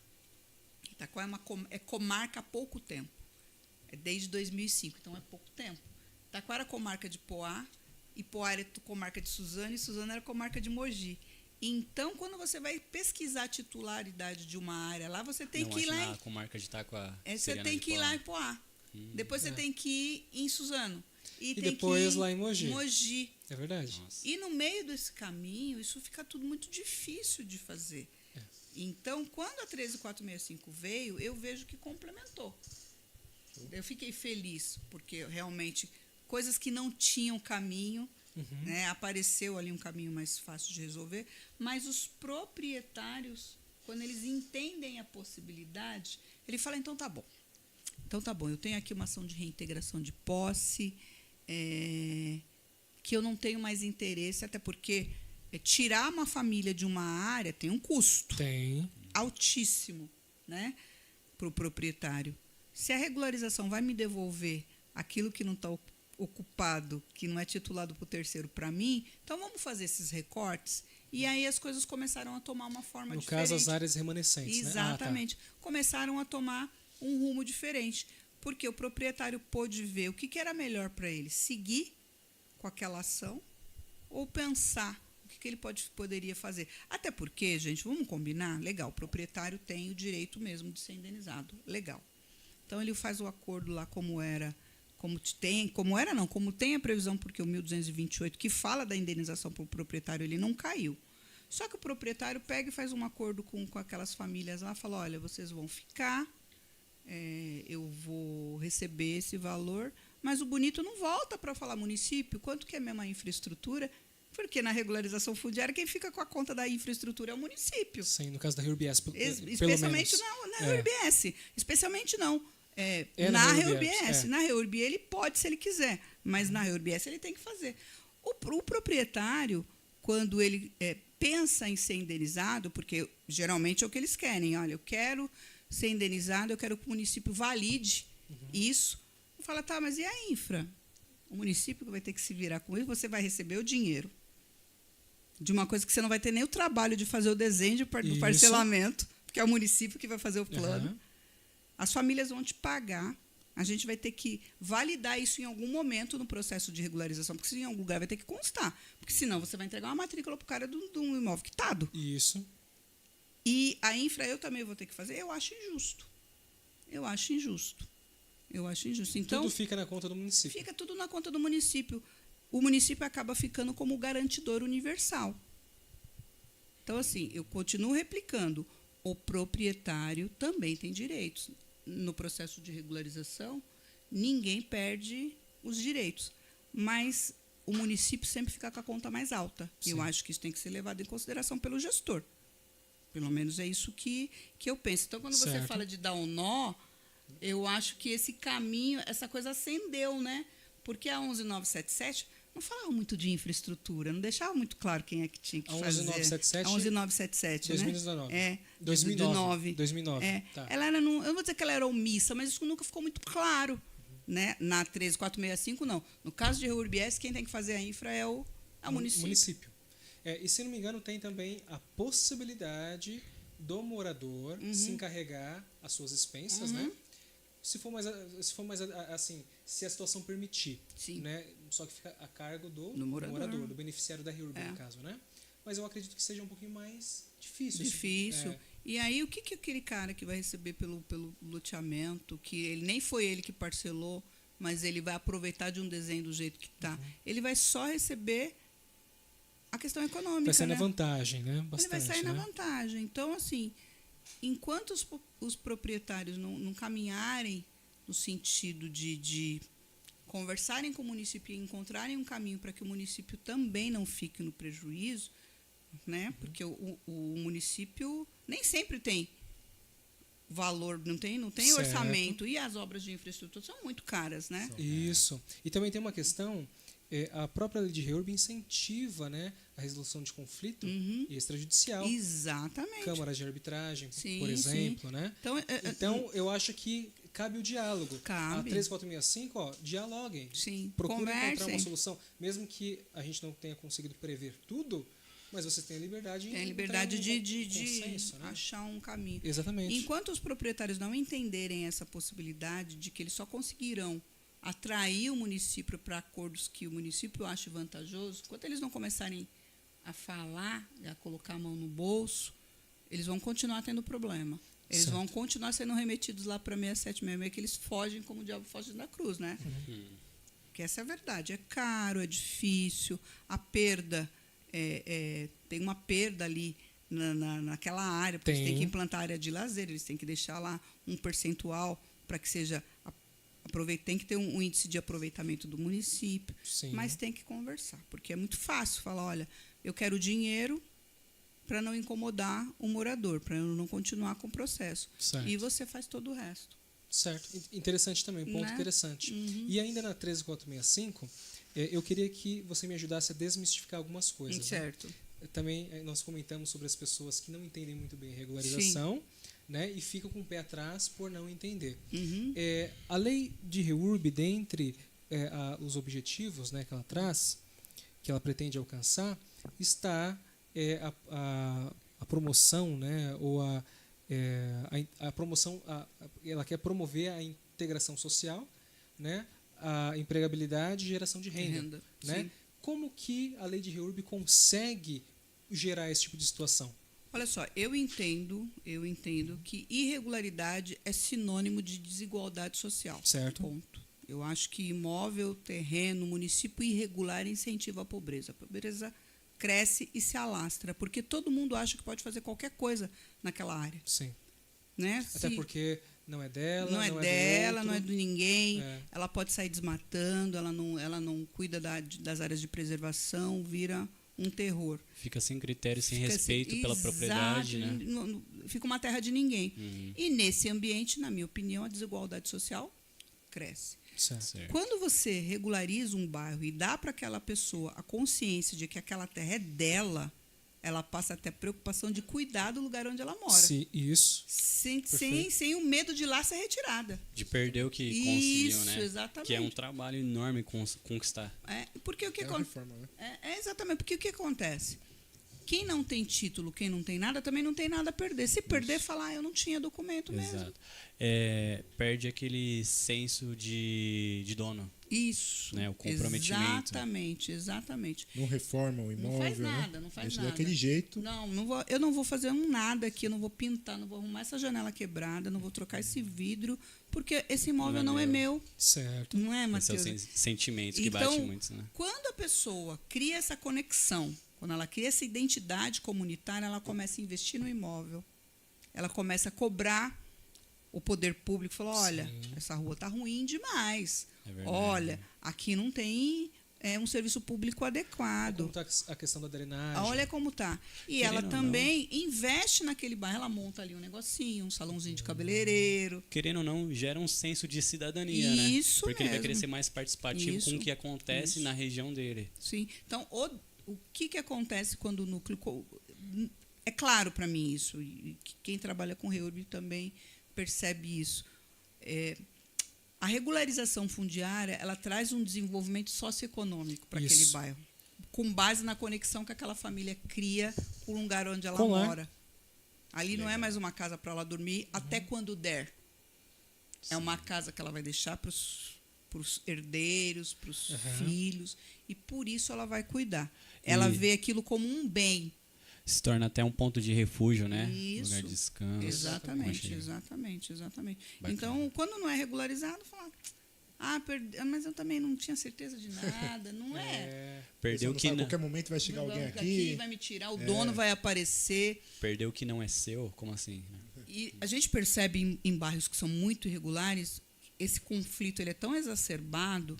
D: é comarca há pouco tempo. É desde 2005, então é pouco tempo. Itaquá era comarca de Poá, e Poá era comarca de Suzano, e Suzano era comarca de Mogi. Então, quando você vai pesquisar a titularidade de uma área lá, você tem que ir lá.
C: Na comarca de Itaquá.
D: Você tem que ir lá em Poá. Depois você tem que ir em Suzano. E tem
A: depois
D: que ir
A: lá em Mogi.
D: Mogi.
A: É verdade.
C: Nossa.
D: E no meio desse caminho, isso fica tudo muito difícil de fazer. Então, quando a 13465 veio, eu vejo que complementou. Eu fiquei feliz, porque realmente coisas que não tinham caminho, né, apareceu ali um caminho mais fácil de resolver, mas os proprietários, quando eles entendem a possibilidade, ele fala, então tá bom, eu tenho aqui uma ação de reintegração de posse, que eu não tenho mais interesse, até porque tirar uma família de uma área tem um custo altíssimo, né, para o proprietário. Se a regularização vai me devolver aquilo que não está ocupado, que não é titulado para o terceiro para mim, então vamos fazer esses recortes. E aí as coisas começaram a tomar uma forma diferente.
A: No caso, as áreas remanescentes.
D: Exatamente.
A: Né?
D: Começaram a tomar um rumo diferente. Porque o proprietário pôde ver o que era melhor para ele, seguir com aquela ação ou pensar o que ele poderia fazer. Até porque, gente, vamos combinar? Legal, o proprietário tem o direito mesmo de ser indenizado. Legal. Então, ele faz o acordo lá como tem a previsão, porque o 1228, que fala da indenização para o proprietário, ele não caiu. Só que o proprietário pega e faz um acordo com aquelas famílias lá, fala, olha, vocês vão ficar, eu vou receber esse valor, mas o bonito não volta para falar município, quanto que é a mesma infraestrutura, porque na regularização fundiária quem fica com a conta da infraestrutura é o município.
A: Sim, no caso da RioBS,
D: especialmente na RioBS. Especialmente não. Na RioBS. Na RioBS ele pode, se ele quiser, mas na RioBS ele tem que fazer. O proprietário, quando ele pensa em ser indenizado, porque geralmente é o que eles querem, olha, eu quero ser indenizado, eu quero que o município valide isso. Fala, tá, mas e a infra? O município que vai ter que se virar com isso, você vai receber o dinheiro de uma coisa que você não vai ter nem o trabalho de fazer o desenho do parcelamento, porque é o município que vai fazer o plano. As famílias vão te pagar, a gente vai ter que validar isso em algum momento no processo de regularização, porque se em algum lugar vai ter que constar, porque senão você vai entregar uma matrícula para o cara de um imóvel quitado.
A: Isso.
D: E a infra eu também vou ter que fazer, eu acho injusto. Então,
A: tudo fica na conta do município.
D: Fica tudo na conta do município. O município acaba ficando como garantidor universal. Então, assim, eu continuo replicando. O proprietário também tem direitos. No processo de regularização, ninguém perde os direitos. Mas o município sempre fica com a conta mais alta. Sim. Eu acho que isso tem que ser levado em consideração pelo gestor. Pelo menos é isso que eu penso. Então, quando você fala de dar um nó, eu acho que esse caminho, essa coisa acendeu, né? Porque a 11977 não falava muito de infraestrutura, não deixava muito claro quem é que tinha que fazer. A 11977,
A: 2019.
D: Né?
A: 2009.
D: Tá. Ela era, eu não vou dizer que ela era omissa, mas isso nunca ficou muito claro. Né? Na 13465, não. No caso de RioURBS, quem tem que fazer a infra é o município.
A: E, se não me engano, tem também a possibilidade do morador se encarregar as suas expensas, né? Se for mais assim, se a situação permitir, né? Só que fica a cargo do morador, do beneficiário da RioURB, no caso, né? Mas eu acredito que seja um pouquinho mais difícil.
D: E aí, o que aquele cara que vai receber pelo loteamento, que ele nem foi ele que parcelou, mas ele vai aproveitar de um desenho do jeito que está, ele vai só receber a questão econômica.
A: Vai sair na vantagem, né? Bastante,
D: ele vai sair na vantagem. Então, assim, enquanto os proprietários não caminharem no sentido de conversarem com o município e encontrarem um caminho para que o município também não fique no prejuízo, né? Porque o município nem sempre tem valor, não tem
A: Certo.
D: orçamento. E as obras de infraestrutura são muito caras, né?
A: Isso. E também tem uma questão, a própria lei de Reurb incentiva, né, a resolução de conflito extrajudicial.
D: Exatamente.
A: Câmaras de arbitragem,
D: Sim,
A: por exemplo,
D: sim.
A: né?
D: Então,
A: Eu acho que cabe o diálogo.
D: Cabe.
A: A 13465, dialoguem.
D: Sim,
A: Procurem encontrar uma
D: conversem.
A: solução. Mesmo que a gente não tenha conseguido prever tudo, mas vocês têm a liberdade,
D: tem a liberdade
A: de
D: de
A: né?
D: achar um caminho.
A: Exatamente.
D: Enquanto os proprietários não entenderem essa possibilidade de que eles só conseguirão atrair o município para acordos que o município ache vantajoso, enquanto eles não começarem a falar, a colocar a mão no bolso, eles vão continuar tendo problema. Eles
A: Certo.
D: vão continuar sendo remetidos lá para 6766, que eles fogem como o diabo foge da cruz, né? Que essa é a verdade. É caro, é difícil, a perda, tem uma perda ali naquela área, porque eles têm que implantar área de lazer, eles têm que deixar lá um percentual para que seja tem que ter um índice de aproveitamento do município,
A: Sim.
D: mas tem que conversar, porque é muito fácil falar, olha, eu quero dinheiro para não incomodar o morador, para eu não continuar com o processo.
A: Certo.
D: E você faz todo o resto.
A: Certo. Interessante também, ponto
D: Né?
A: interessante. E ainda na 13465, eu queria que você me ajudasse a desmistificar algumas coisas.
D: Certo.
A: Né? Também nós comentamos sobre as pessoas que não entendem muito bem a regularização, né, e ficam com o pé atrás por não entender. A lei de Reurb, dentre os objetivos, né, que ela traz, que ela pretende alcançar, está a promoção, né, ou a promoção, ela quer promover a integração social, né, a empregabilidade e geração de renda. Né?
D: Sim.
A: Como que a lei de Reurb consegue gerar esse tipo de situação?
D: Olha só, eu entendo que irregularidade é sinônimo de desigualdade social.
A: Certo.
D: Ponto. Eu acho que imóvel, terreno, município irregular incentiva a pobreza. A pobreza cresce e se alastra, porque todo mundo acha que pode fazer qualquer coisa naquela área.
A: Sim.
D: Né?
A: Até porque não é dela,
D: não é
A: do
D: dela,
A: outro.
D: não é de ninguém.
A: É.
D: Ela pode sair desmatando, ela não cuida das áreas de preservação, vira um terror.
C: Fica sem critério, sem
D: Fica
C: respeito
D: assim,
C: pela
D: exato,
C: propriedade, né?
D: Fica uma terra de ninguém. E nesse ambiente, na minha opinião, a desigualdade social cresce.
A: Certo.
D: Quando você regulariza um bairro e dá para aquela pessoa a consciência de que aquela terra é dela, ela passa a ter a preocupação de cuidar do lugar onde ela mora.
A: Sim, isso.
D: Sem o medo de lá ser retirada.
C: De perder o que conseguiu,
D: Isso,
C: né?
D: exatamente.
C: Que é um trabalho enorme conquistar.
D: Porque o que
B: uma reforma, né?
D: exatamente, porque o que acontece? Quem não tem título, quem não tem nada, também não tem nada a perder. Se perder, falar, eu não tinha documento mesmo.
C: Exato. Perde aquele senso de dono.
D: Isso.
C: Né, o comprometimento.
D: Exatamente.
B: Não reforma o imóvel,
D: Não faz nada,
B: né?
D: não faz
B: Deixa
D: nada.
B: daquele jeito.
D: Eu não vou fazer nada aqui, eu não vou pintar, não vou arrumar essa janela quebrada, não vou trocar esse vidro, porque esse imóvel não é meu.
A: Certo.
D: Não é,
C: Esse é o
D: Matheus?
C: sentimento que
D: Então,
C: bate muito, né?
D: quando a pessoa cria essa conexão, quando ela cria essa identidade comunitária, ela começa a investir no imóvel. Ela começa a cobrar o poder público. Fala, olha, essa rua está ruim demais.
C: É verdade.
D: Olha, aqui não tem um serviço público adequado.
A: Como está a questão da drenagem?
D: Olha como tá. E
C: Querendo
D: ela
C: ou
D: também investe naquele bairro. Ela monta ali um negocinho, um salãozinho de cabeleireiro.
C: Querendo ou não, gera um senso de cidadania,
D: Isso
C: né? Porque ele vai
D: mesmo.
C: querer ser mais participativo
D: Isso.
C: com o que acontece na região dele.
D: Sim. Então, o que acontece quando o núcleo... É claro para mim isso. E quem trabalha com Reurb também percebe isso. A regularização fundiária, ela traz um desenvolvimento socioeconômico para aquele bairro, com base na conexão que aquela família cria com o lugar onde ela mora. Ali não é mais uma casa para ela dormir até quando der. É uma casa que ela vai deixar para os herdeiros, para os filhos, e por isso ela vai cuidar. Ela vê aquilo como um bem.
C: Se torna até um ponto de refúgio, né?
D: Isso.
C: Lugar de descanso.
D: Exatamente.
C: Bacana.
D: Então, quando não é regularizado, fala, mas eu também não tinha certeza de nada, não é?
C: Perdeu
B: Você
C: que
B: não sabe,
C: não,
B: qualquer momento vai chegar alguém
D: Aqui
B: aqui.
D: vai me tirar, o dono vai aparecer.
C: perdeu que não é seu? Como assim?
D: E a gente percebe em bairros que são muito irregulares, esse conflito ele é tão exacerbado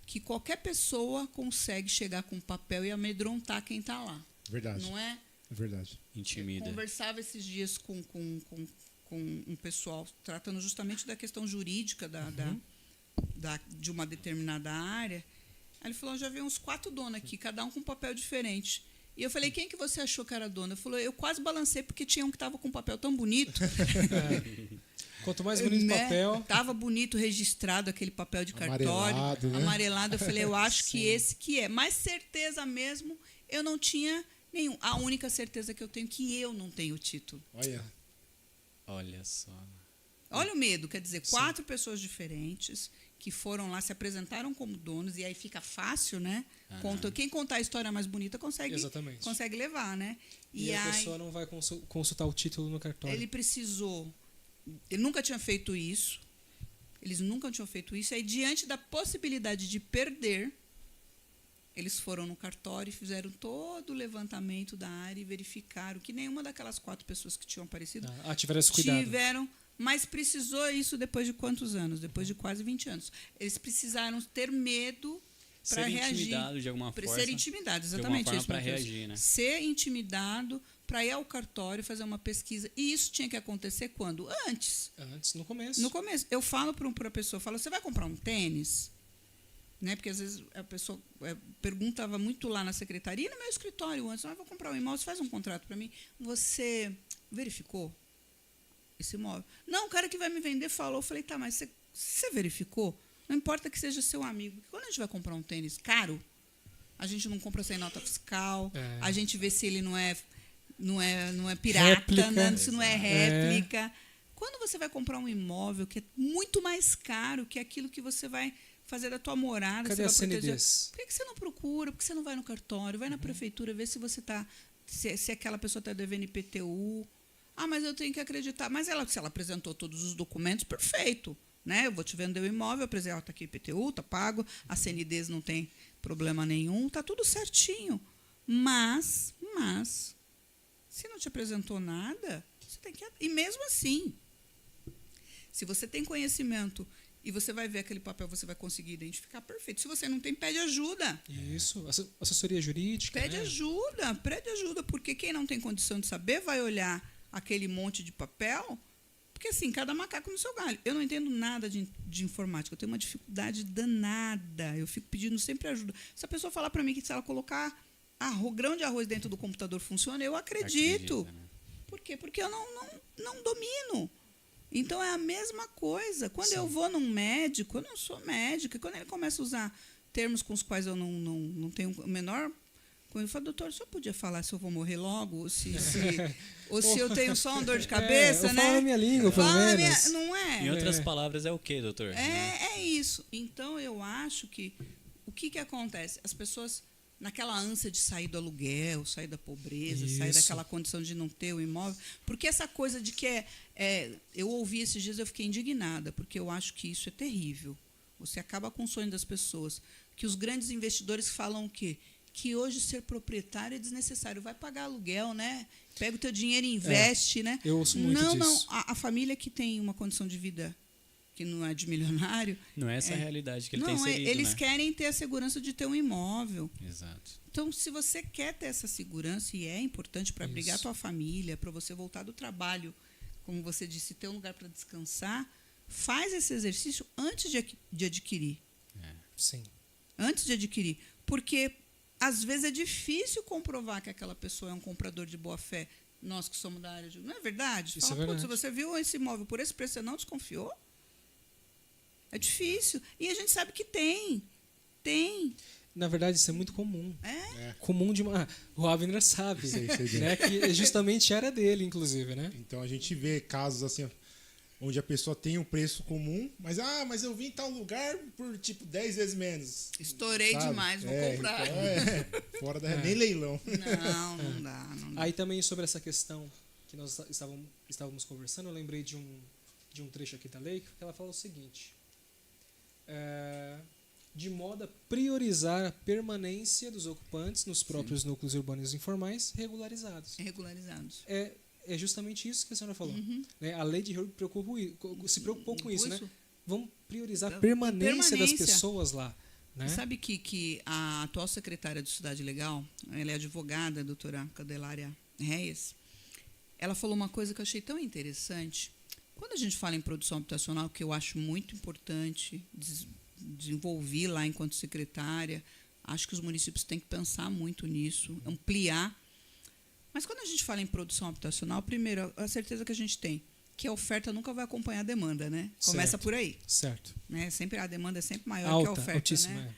D: que qualquer pessoa consegue chegar com um papel e amedrontar quem está lá.
B: Verdade.
D: Não é?
B: É verdade.
C: Intimida.
D: Conversava esses dias com com um pessoal tratando justamente da questão jurídica de uma determinada área. Aí ele falou, já vi uns 4 donos aqui, cada um com um papel diferente. E eu falei, quem que você achou que era dona? Ele falou, eu quase balancei porque tinha um que estava com um papel tão bonito.
A: Quanto mais bonito o papel...
D: Tava bonito, registrado, aquele papel de cartório.
B: Amarelado, né?
D: Amarelado. Eu falei, eu acho que esse que é. Mas certeza mesmo, eu não tinha nenhum. A única certeza que eu tenho é que eu não tenho o título.
C: Olha só.
D: Olha o medo, quer dizer, 4 pessoas diferentes que foram lá, se apresentaram como donos, e aí fica fácil, né? Quem contar a história mais bonita consegue levar, né?
A: E a pessoa não vai consultar o título no cartório.
D: Ele nunca tinha feito isso. Eles nunca tinham feito isso. Aí, diante da possibilidade de perder, eles foram no cartório e fizeram todo o levantamento da área e verificaram que nenhuma daquelas 4 pessoas que tinham aparecido
A: tiveram esse cuidado.
D: Mas precisou isso depois de quantos anos? Depois de quase 20 anos. Eles precisaram ter medo para reagir.
C: Ser intimidado de alguma forma.
D: Ser intimidado, exatamente.
C: De alguma forma para reagir, né?
D: Ser intimidado para ir ao cartório fazer uma pesquisa. E isso tinha que acontecer quando? Antes,
A: no começo.
D: No começo. Eu falo para a pessoa, você vai comprar um tênis? Né? Porque às vezes a pessoa perguntava muito lá na secretaria, no meu escritório antes, vou comprar um imóvel, você faz um contrato para mim. Você verificou esse imóvel? Não, o cara que vai me vender falou. Eu falei, tá, mas você verificou? Não importa que seja seu amigo. Porque quando a gente vai comprar um tênis caro, a gente não compra sem nota fiscal, a gente vê se ele não é pirata, né? Se não é réplica. Quando você vai comprar um imóvel que é muito mais caro que aquilo que você vai fazer da tua morada,
A: cadê a CNDs?
D: Por que você não procura? Por que você não vai no cartório? Vai na prefeitura, vê se você se aquela pessoa está devendo IPTU. Mas eu tenho que acreditar. Mas se ela apresentou todos os documentos, perfeito. Né? Eu vou te vender o imóvel, apresentar, está aqui IPTU, está pago, a CNDs não tem problema nenhum, está tudo certinho. Mas, se não te apresentou nada, você tem que... E mesmo assim, se você tem conhecimento e você vai ver aquele papel, você vai conseguir identificar, perfeito. Se você não tem, pede ajuda.
A: Isso, assessoria jurídica.
D: Pede ajuda, porque quem não tem condição de saber vai olhar aquele monte de papel, porque assim, cada macaco no seu galho. Eu não entendo nada de informática, eu tenho uma dificuldade danada, eu fico pedindo sempre ajuda. Se a pessoa falar para mim que se ela colocar grão de arroz dentro do computador funciona, eu acredito.
C: Né?
D: Por quê? Porque eu não domino. Então, é a mesma coisa. Quando eu vou num médico, eu não sou médica, quando ele começa a usar termos com os quais eu não tenho o menor... Quando eu falo, doutor, só podia falar se eu vou morrer logo, ou se eu tenho só uma dor de cabeça, né?
A: Fala a minha língua, pelo menos.
D: Não é?
C: Em outras palavras, é o quê, doutor?
D: É isso. Então, eu acho que... O que acontece? As pessoas, naquela ânsia de sair do aluguel, sair da pobreza, sair daquela condição de não ter o imóvel... Porque essa coisa de que eu ouvi esses dias, eu fiquei indignada, porque eu acho que isso é terrível. Você acaba com o sonho das pessoas. Que os grandes investidores falam o quê? Que hoje ser proprietário é desnecessário. Vai pagar aluguel, né? Pega o teu dinheiro e investe, né?
A: Eu ouço muito disso.
D: Não. A família que tem uma condição de vida que não é de milionário...
C: Não é essa a realidade que ele tem inserido,
D: eles querem ter a segurança de ter um imóvel.
C: Exato.
D: Então, se você quer ter essa segurança, e é importante para abrigar a tua família, para você voltar do trabalho, como você disse, ter um lugar para descansar, faz esse exercício antes de adquirir.
A: Sim.
D: Antes de adquirir. Porque... Às vezes é difícil comprovar que aquela pessoa é um comprador de boa-fé. Nós que somos da área de... Não é verdade?
A: Isso é verdade.
D: Se você viu esse imóvel por esse preço, você não desconfiou? É difícil. E a gente sabe que tem.
A: Na verdade, isso é muito comum.
B: É.
A: Comum de... o Abner sabe.
B: Sei.
A: Né? Que justamente era dele, inclusive, né?
B: Então, a gente vê casos assim... onde a pessoa tem um preço comum, mas eu vim em tal lugar por, 10 vezes menos.
D: Estourei demais, vou comprar.
B: Então fora da... Nem leilão.
D: Não dá.
A: Aí também sobre essa questão que nós estávamos conversando, eu lembrei de um trecho aqui da lei, que ela fala o seguinte... de modo a priorizar a permanência dos ocupantes nos próprios núcleos urbanos informais regularizados. É justamente isso que a senhora falou. Né? A lei de Herb se preocupou com isso, né? Vamos priorizar a permanência das pessoas lá. Né?
D: Sabe que a atual secretária de Cidade Legal, ela é advogada, a doutora Candelária Reyes, ela falou uma coisa que eu achei tão interessante, Quando a gente fala em produção habitacional, que eu acho muito importante, desenvolvi lá enquanto secretária, acho que os municípios têm que pensar muito nisso, ampliar. Mas quando a gente fala em produção habitacional, primeiro, a certeza que a gente tem que a oferta nunca vai acompanhar a demanda, né? Começa
A: Certo.
D: por aí.
A: Certo.
D: Né? Sempre a demanda é sempre maior
A: Alta,
D: que a oferta,
A: altíssima.
D: né?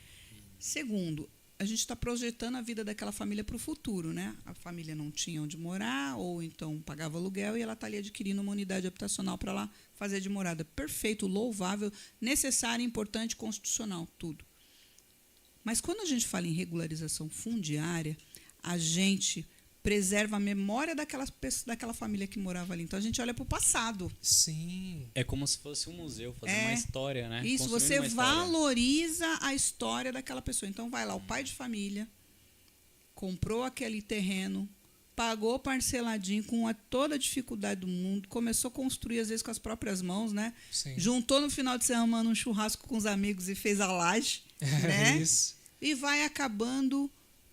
D: Segundo, a gente está projetando a vida daquela família para o futuro, né? A família não tinha onde morar, ou então pagava aluguel e ela está ali adquirindo uma unidade habitacional para lá fazer de morada. Perfeito, louvável, necessário, importante, constitucional, tudo. Mas quando a gente fala em regularização fundiária, a gente preserva a memória daquela família que morava ali. Então a gente olha para o passado.
A: Sim.
C: É como se fosse um museu, fazer uma história, né?
D: Isso,
C: Construindo
D: você
C: uma história.
D: valoriza a história daquela pessoa. Então vai lá, o pai de família comprou aquele terreno, pagou parceladinho com toda a dificuldade do mundo, começou a construir às vezes com as próprias mãos, né?
A: Sim.
D: Juntou no final de semana um churrasco com os amigos e fez a laje, né?
A: Isso.
D: E vai acabando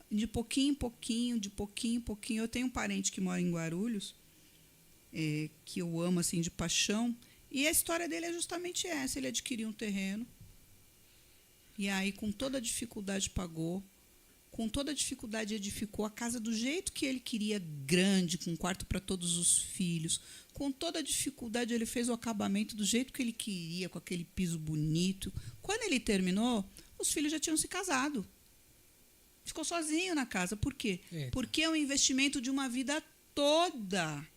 D: de pouquinho em pouquinho, de pouquinho em pouquinho. Eu tenho um parente que mora em Guarulhos, que eu amo assim de paixão, e a história dele é justamente essa. Ele adquiriu um terreno e aí com toda a dificuldade pagou, com toda a dificuldade edificou a casa do jeito que ele queria, grande, com quarto para todos os filhos. Com toda a dificuldade ele fez o acabamento do jeito que ele queria, com aquele piso bonito. Quando ele terminou, os filhos já tinham se casado. Ficou sozinho na casa. Por quê?
A: Eita.
D: Porque é um investimento de uma vida toda.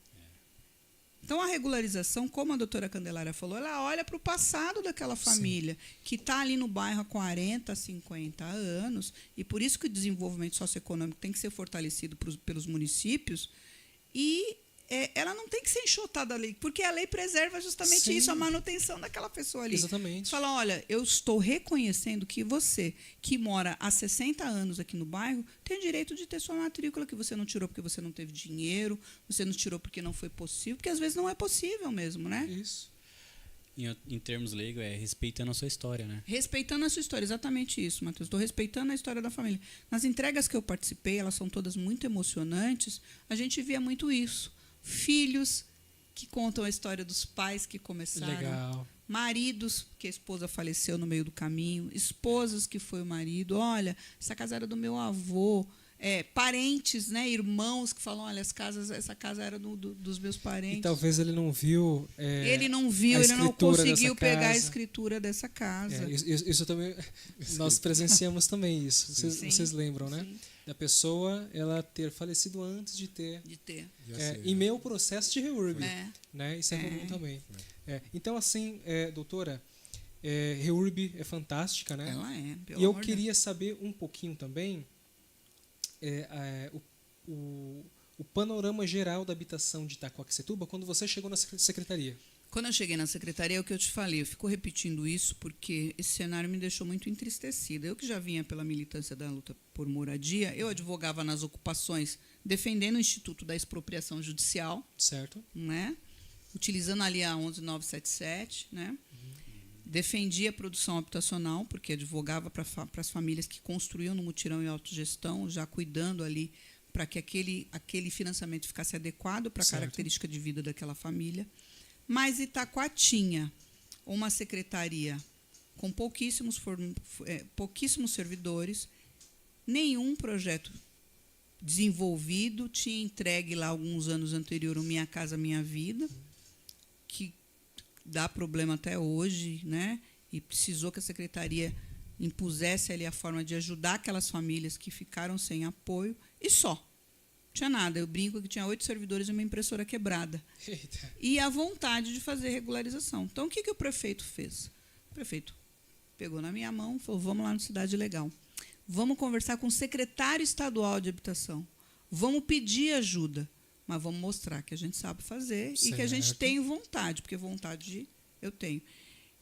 D: Então, a regularização, como a doutora Candelária falou, ela olha para o passado daquela família, que está ali no bairro há 40, 50 anos, e por isso que o desenvolvimento socioeconômico tem que ser fortalecido pelos municípios, e ela não tem que ser enxotada da lei, porque a lei preserva justamente
A: Sim.
D: isso, a manutenção daquela pessoa ali.
A: Exatamente.
D: Fala, olha, eu estou reconhecendo que você, que mora há 60 anos aqui no bairro, tem o direito de ter sua matrícula, que você não tirou porque você não teve dinheiro, você não tirou porque não foi possível, porque às vezes não é possível mesmo, né?
A: Isso.
C: Em termos leigos, respeitando a sua história, né?
D: Respeitando a sua história, exatamente isso, Matheus. Estou respeitando a história da família. Nas entregas que eu participei, elas são todas muito emocionantes, a gente via muito isso. Filhos que contam a história dos pais que começaram.
A: Legal.
D: Maridos que a esposa faleceu no meio do caminho. Esposas que foi o marido. Olha, essa casa era do meu avô. Parentes, né, irmãos que falam, olha, essa casa era dos meus parentes.
A: E talvez ele não viu.
D: Ele não viu, ele não conseguiu pegar a escritura dessa casa.
A: Isso também. Nós presenciamos também isso. Vocês lembram, né?
D: Sim.
A: Da pessoa ela ter falecido antes de ter. Em
B: né?
A: meio ao processo de REURB. Né? Isso é comum também. Então, assim, doutora, REURB é fantástica, né?
D: Ela é.
A: E eu queria saber um pouquinho também o panorama geral da habitação de Itaquaquecetuba quando você chegou na secretaria.
D: Quando eu cheguei na secretaria, é o que eu te falei, eu fico repetindo isso porque esse cenário me deixou muito entristecida. Eu que já vinha pela militância da luta por moradia, eu advogava nas ocupações defendendo o Instituto da Expropriação Judicial,
A: Certo.
D: né? Utilizando ali a 11977, né? Defendia a produção habitacional, porque advogava para as famílias que construíam no mutirão e autogestão, já cuidando ali para que aquele financiamento ficasse adequado para a característica de vida daquela família. Mas Itaquá tinha uma secretaria com pouquíssimos servidores, nenhum projeto desenvolvido, tinha entregue lá alguns anos anterior o Minha Casa Minha Vida, que dá problema até hoje, né? E precisou que a secretaria impusesse ali a forma de ajudar aquelas famílias que ficaram sem apoio, e só. Não tinha nada. Eu brinco que tinha 8 servidores e uma impressora quebrada.
A: Eita.
D: E a vontade de fazer regularização. Então, o que o prefeito fez? O prefeito pegou na minha mão e falou, vamos lá no Cidade Legal. Vamos conversar com o secretário estadual de habitação. Vamos pedir ajuda. Mas vamos mostrar que a gente sabe fazer e que a gente tem vontade, porque vontade eu tenho.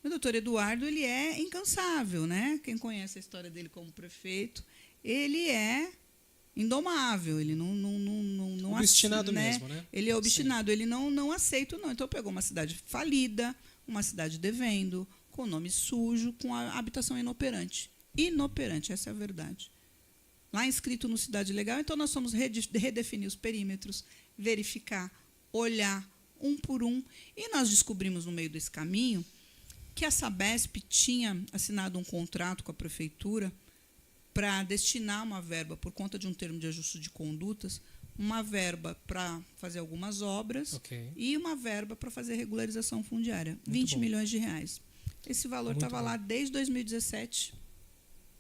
D: O doutor Eduardo, ele é incansável, né? Quem conhece a história dele como prefeito, ele é indomável, ele não
A: obstinado mesmo, né?
D: Ele é obstinado, ele não aceita, não. Então, pegou uma cidade falida, uma cidade devendo, com nome sujo, com a habitação inoperante. Inoperante, essa é a verdade. Lá inscrito no Cidade Legal, então nós fomos redefinir os perímetros, verificar, olhar um por um. E nós descobrimos no meio desse caminho que a Sabesp tinha assinado um contrato com a prefeitura para destinar uma verba, por conta de um termo de ajuste de condutas, uma verba para fazer algumas obras e uma verba para fazer regularização fundiária,
A: Muito
D: 20
A: bom.
D: milhões de reais. Esse valor
A: Muito
D: estava
A: bom.
D: lá desde 2017,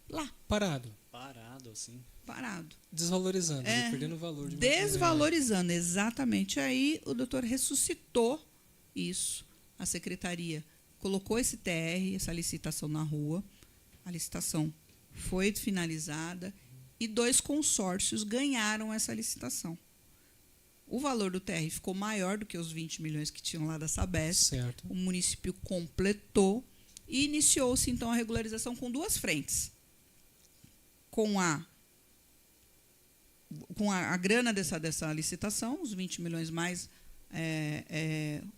D: lá,
A: Parado.
C: Parado, assim.
D: parado.
A: Desvalorizando, perdendo o valor.
D: Desvalorizando, exatamente. Aí o doutor ressuscitou isso. A secretaria colocou esse TR, essa licitação na rua. A licitação foi finalizada e 2 consórcios ganharam essa licitação. O valor do TR ficou maior do que os 20 milhões que tinham lá da Sabesp.
A: Certo.
D: O município completou e iniciou-se, então, a regularização com 2 frentes. Com a grana dessa licitação, os 20 milhões mais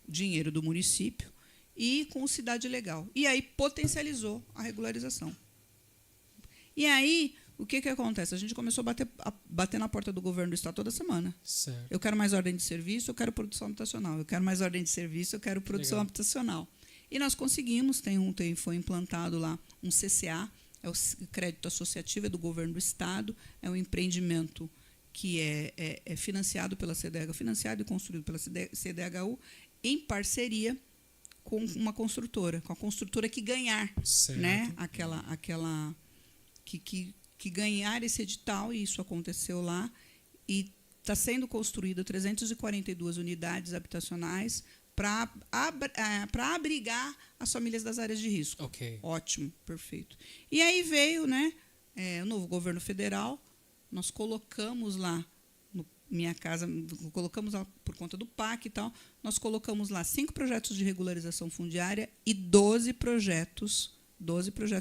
D: dinheiro do município, e com Cidade Legal. E aí potencializou a regularização. E aí, o que acontece? A gente começou a bater na porta do governo do estado toda semana.
A: Certo.
D: Eu quero mais ordem de serviço, eu quero produção habitacional. Eu quero mais ordem de serviço, eu quero produção
A: Legal.
D: habitacional. E nós conseguimos, foi implantado lá um CCA, é o crédito associativo, é do governo do estado, é um empreendimento que é financiado pela CDH, financiado e construído pela CDHU, em parceria com uma construtora, com a construtora que ganhar,
A: Certo.
D: né? Aquela que ganhar esse edital, e isso aconteceu lá, e está sendo construído 342 unidades habitacionais para abrigar as famílias das áreas de risco.
A: Ok.
D: Ótimo, perfeito. E aí veio, né, o novo governo federal, nós colocamos lá, Minha Casa, colocamos lá por conta do PAC e tal, nós colocamos lá 5 projetos de regularização fundiária e 12 projetos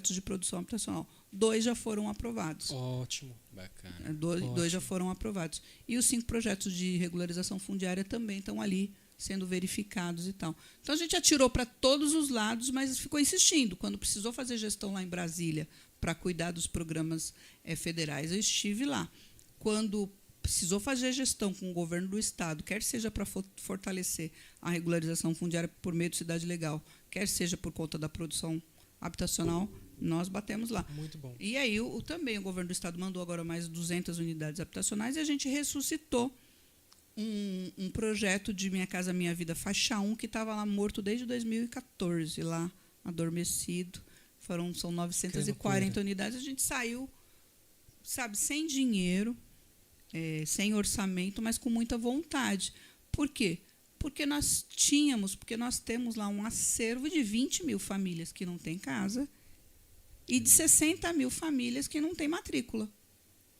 D: de produção habitacional. 2 já foram aprovados.
A: Ótimo.
C: Bacana.
D: 2 já foram aprovados. E os 5 projetos de regularização fundiária também estão ali sendo verificados e tal. Então, a gente atirou para todos os lados, mas ficou insistindo. Quando precisou fazer gestão lá em Brasília para cuidar dos programas federais, eu estive lá. Quando precisou fazer gestão com o governo do estado, quer seja para fortalecer a regularização fundiária por meio de Cidade Legal, quer seja por conta da produção habitacional, nós batemos lá.
A: Muito bom.
D: E aí também o governo do estado mandou agora mais 200 unidades habitacionais e a gente ressuscitou um projeto de Minha Casa Minha Vida faixa 1 que estava lá morto desde 2014, lá adormecido. São 940 unidades. A gente saiu, sabe, sem dinheiro, sem orçamento, mas com muita vontade. Por quê? Porque nós temos lá um acervo de 20 mil famílias que não têm casa e de 60 mil famílias que não têm matrícula.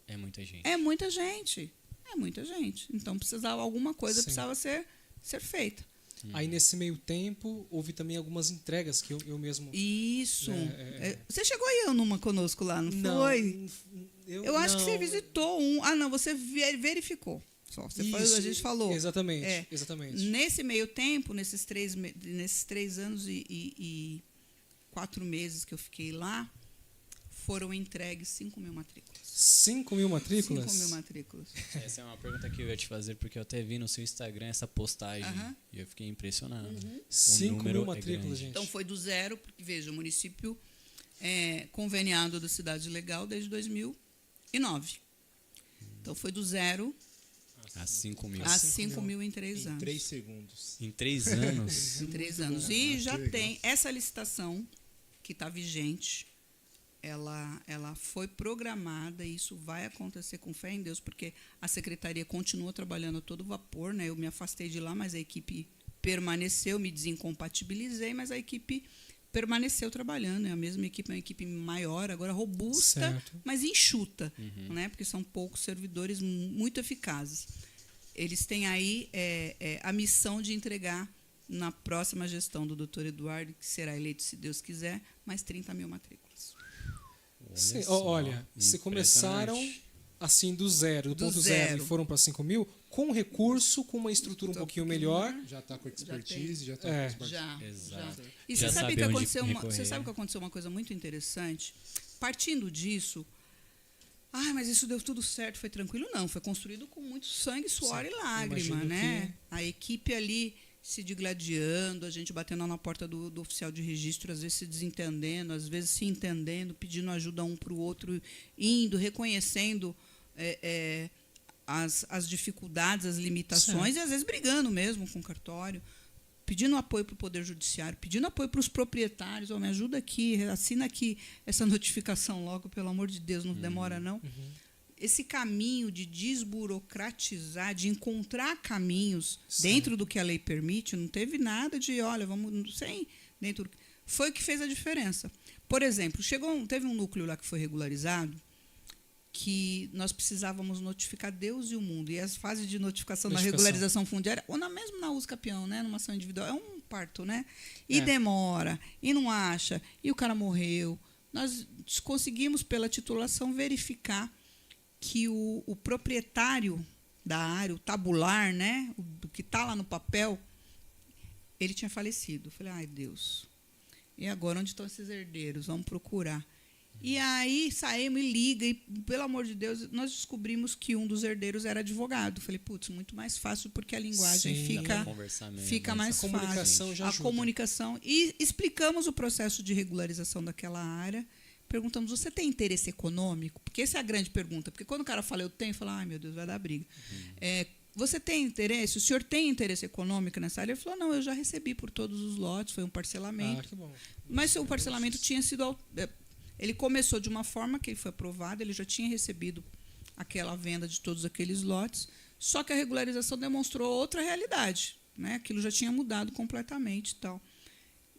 C: É muita gente.
D: É muita gente. É muita gente. Então, alguma coisa
A: Sim.
D: precisava ser feita.
A: Aí, nesse meio tempo, houve também algumas entregas que eu mesmo...
D: Isso. Você chegou aí numa conosco lá, não foi? Eu acho que você visitou um. Ah, não, você verificou. Só. A gente falou.
A: Exatamente, exatamente.
D: Nesse meio tempo, nesses 3 anos e 4 meses que eu fiquei lá, foram entregues 5 mil matrículas.
A: 5 mil matrículas?
D: 5 mil matrículas.
C: Essa é uma pergunta que eu ia te fazer, porque eu até vi no seu Instagram essa postagem e eu fiquei impressionado.
A: 5 mil matrículas, gente.
D: Então, foi do zero, porque, veja, o município conveniado da Cidade Legal desde 2009. Então, foi do zero
C: A 5 mil.
D: a 5 mil em 3 anos.
B: 3 segundos.
C: Em 3 anos?
D: Em 3 anos. E já
B: legal.
D: tem essa licitação que está vigente. Ela foi programada e isso vai acontecer com fé em Deus, porque a secretaria continua trabalhando a todo vapor, né? Eu me afastei de lá, mas a equipe permaneceu, me desincompatibilizei, mas a equipe permaneceu trabalhando. É a mesma equipe, é uma equipe maior, agora robusta,
A: Certo.
D: mas enxuta, né? Porque são poucos servidores muito eficazes. Eles têm aí a missão de entregar, na próxima gestão do Dr. Eduardo, que será eleito, se Deus quiser, mais 30 mil matrículas.
A: Sim,
C: só,
A: olha, se começaram assim do zero, do ponto zero, e foram para 5 mil, com recurso, com uma estrutura um pouquinho melhor.
B: Já está com expertise, já está com
D: Já.
C: Exato.
D: E
C: Já
D: você sabe que
C: sabe onde
D: aconteceu
C: recorrer.
D: você sabe que aconteceu uma coisa muito interessante? Partindo disso, mas isso deu tudo certo, foi tranquilo? Não, foi construído com muito sangue, suor e lágrima,
A: imagino
D: né? A equipe ali se digladiando, a gente batendo na porta do oficial de registro, às vezes se desentendendo, às vezes se entendendo, pedindo ajuda um para o outro, indo, reconhecendo as dificuldades, as limitações, e às vezes brigando mesmo com o cartório, pedindo apoio para o Poder Judiciário, pedindo apoio para os proprietários, me ajuda aqui, assina aqui essa notificação logo, pelo amor de Deus, não demora não. Esse caminho de desburocratizar, de encontrar caminhos dentro do que a lei permite, não teve nada de, olha, vamos sem dentro. Foi o que fez a diferença. Por exemplo, teve um núcleo lá que foi regularizado, que nós precisávamos notificar Deus e o mundo. E as fases de notificação da regularização fundiária, ou mesmo na uso-capião, né, numa ação individual, é um parto, né? E demora, e não acha, e o cara morreu. Nós conseguimos, pela titulação, verificar que o proprietário da área, o tabular, né, o que está lá no papel, ele tinha falecido. Eu falei, ai, Deus, e agora onde estão esses herdeiros? Vamos procurar. E aí saímos e liga, e pelo amor de Deus, nós descobrimos que um dos herdeiros era advogado. Falei, putz, muito mais fácil, porque a linguagem fica mais fácil.
A: Comunicação já ajuda.
D: A comunicação. E explicamos o processo de regularização daquela área. Perguntamos, você tem interesse econômico? Porque essa é a grande pergunta. Porque quando o cara fala, eu tenho, fala, ai, meu Deus, vai dar briga. Você tem interesse? O senhor tem interesse econômico nessa área? Ele falou, não, eu já recebi por todos os lotes, foi um parcelamento.
A: Que bom.
D: Mas o parcelamento tinha sido... Ele começou de uma forma que ele foi aprovado, ele já tinha recebido aquela venda de todos aqueles lotes, só que a regularização demonstrou outra realidade, né? Aquilo já tinha mudado completamente e tal.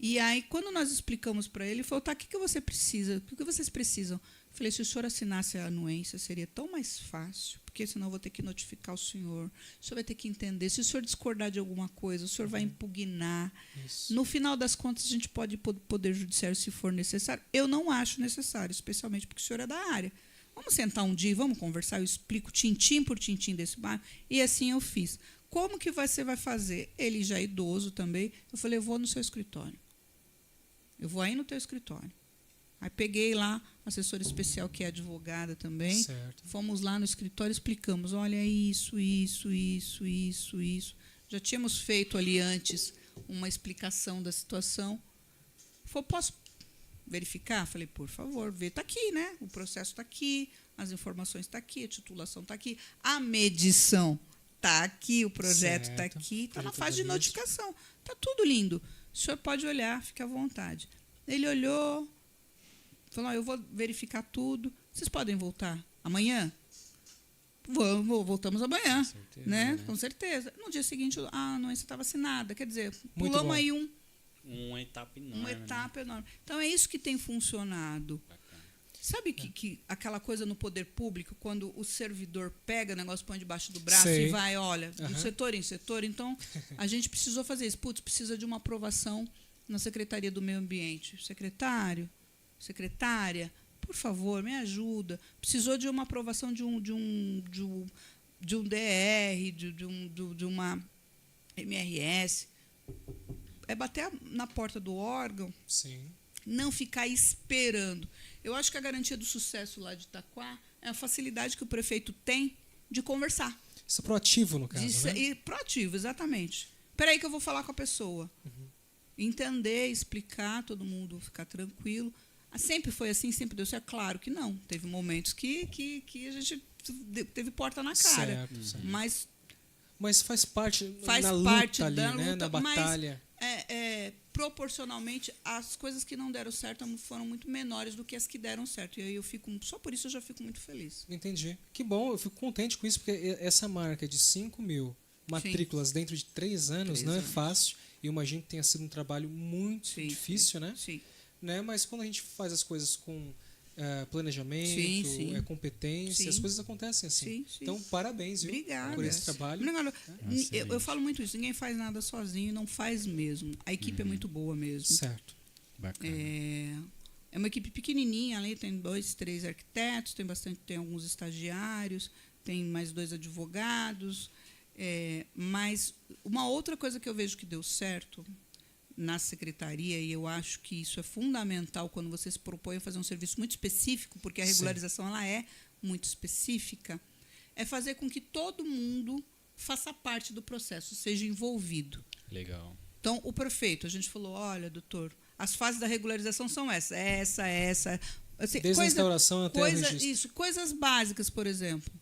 D: E aí, quando nós explicamos para ele, ele falou, tá, o que você precisa? O que vocês precisam? Eu falei, se o senhor assinasse a anuência, seria tão mais fácil, porque senão eu vou ter que notificar o senhor vai ter que entender. Se o senhor discordar de alguma coisa, o senhor vai impugnar.
A: Isso.
D: No final das contas, a gente pode ir para o Poder Judiciário se for necessário. Eu não acho necessário, especialmente porque o senhor é da área. Vamos sentar um dia e vamos conversar, eu explico tintim por tintim desse bairro. E assim eu fiz. Como que você vai fazer? Ele já é idoso também. Eu falei, eu vou no seu escritório. Eu vou aí no teu escritório. Aí peguei lá a assessora especial, que é advogada também.
A: Certo.
D: Fomos lá no escritório, explicamos, olha, isso. Já tínhamos feito ali antes uma explicação da situação. Falei, posso verificar? Falei, por favor, vê, está aqui, né? O processo está aqui, as informações estão aqui, a titulação está aqui, a medição está aqui, o projeto está aqui, está na fase de notificação. Está tudo lindo. O senhor pode olhar, fique à vontade. Ele olhou, falou, eu vou verificar tudo. Vocês podem voltar amanhã? Voltamos amanhã. Com certeza, né? Com certeza. No dia seguinte, a anuência estava assinada. Quer dizer, pulamos aí
C: uma etapa enorme.
D: Uma etapa enorme. Então, é isso que tem funcionado.
C: Bacana.
D: Sabe que aquela coisa no poder público, quando o servidor pega o negócio, põe debaixo do braço e vai, olha, de setor em setor. Então, a gente precisou fazer isso. Putz, precisa de uma aprovação na Secretaria do Meio Ambiente. Secretário, secretária, por favor, me ajuda. Precisou de uma aprovação de um DR, de uma MRS. É bater na porta do órgão.
A: Sim.
D: Não ficar esperando. Eu acho que a garantia do sucesso lá de Itaquá é a facilidade que o prefeito tem de conversar.
A: Isso é proativo, no caso, né?
D: E proativo, exatamente. Espera aí que eu vou falar com a pessoa. Entender, explicar, todo mundo ficar tranquilo. Sempre foi assim, sempre deu certo? Claro que não. Teve momentos que a gente teve porta na cara.
A: Certo.
D: Mas
A: faz parte
D: na
A: luta
D: luta
A: ali, né? Na batalha.
D: Mas, proporcionalmente, as coisas que não deram certo foram muito menores do que as que deram certo. E aí só por isso eu já fico muito feliz.
A: Entendi. Que bom, eu fico contente com isso, porque essa marca de 5.000 matrículas dentro de 3 anos não é fácil. E eu imagino que tenha sido um trabalho muito difícil, né?
D: Sim.
A: Né? Mas quando a gente faz as coisas com planejamento, competência, as coisas acontecem assim. Então, parabéns, viu?
D: Obrigada.
A: Por esse trabalho.
D: Eu falo muito isso, ninguém faz nada sozinho, não faz mesmo. A equipe é muito boa mesmo.
A: Certo.
C: Bacana.
D: É uma equipe pequenininha, ali tem 2, 3 arquitetos, tem alguns estagiários, tem mais 2 advogados. Mas uma outra coisa que eu vejo que deu certo na secretaria, e eu acho que isso é fundamental quando você se propõe a fazer um serviço muito específico, porque a regularização ela é muito específica, é fazer com que todo mundo faça parte do processo, seja envolvido.
C: Legal.
D: Então, o prefeito, a gente falou, olha, doutor, as fases da regularização são essa. Assim,
A: Desde a instauração até o registro.
D: Isso, coisas básicas, por exemplo.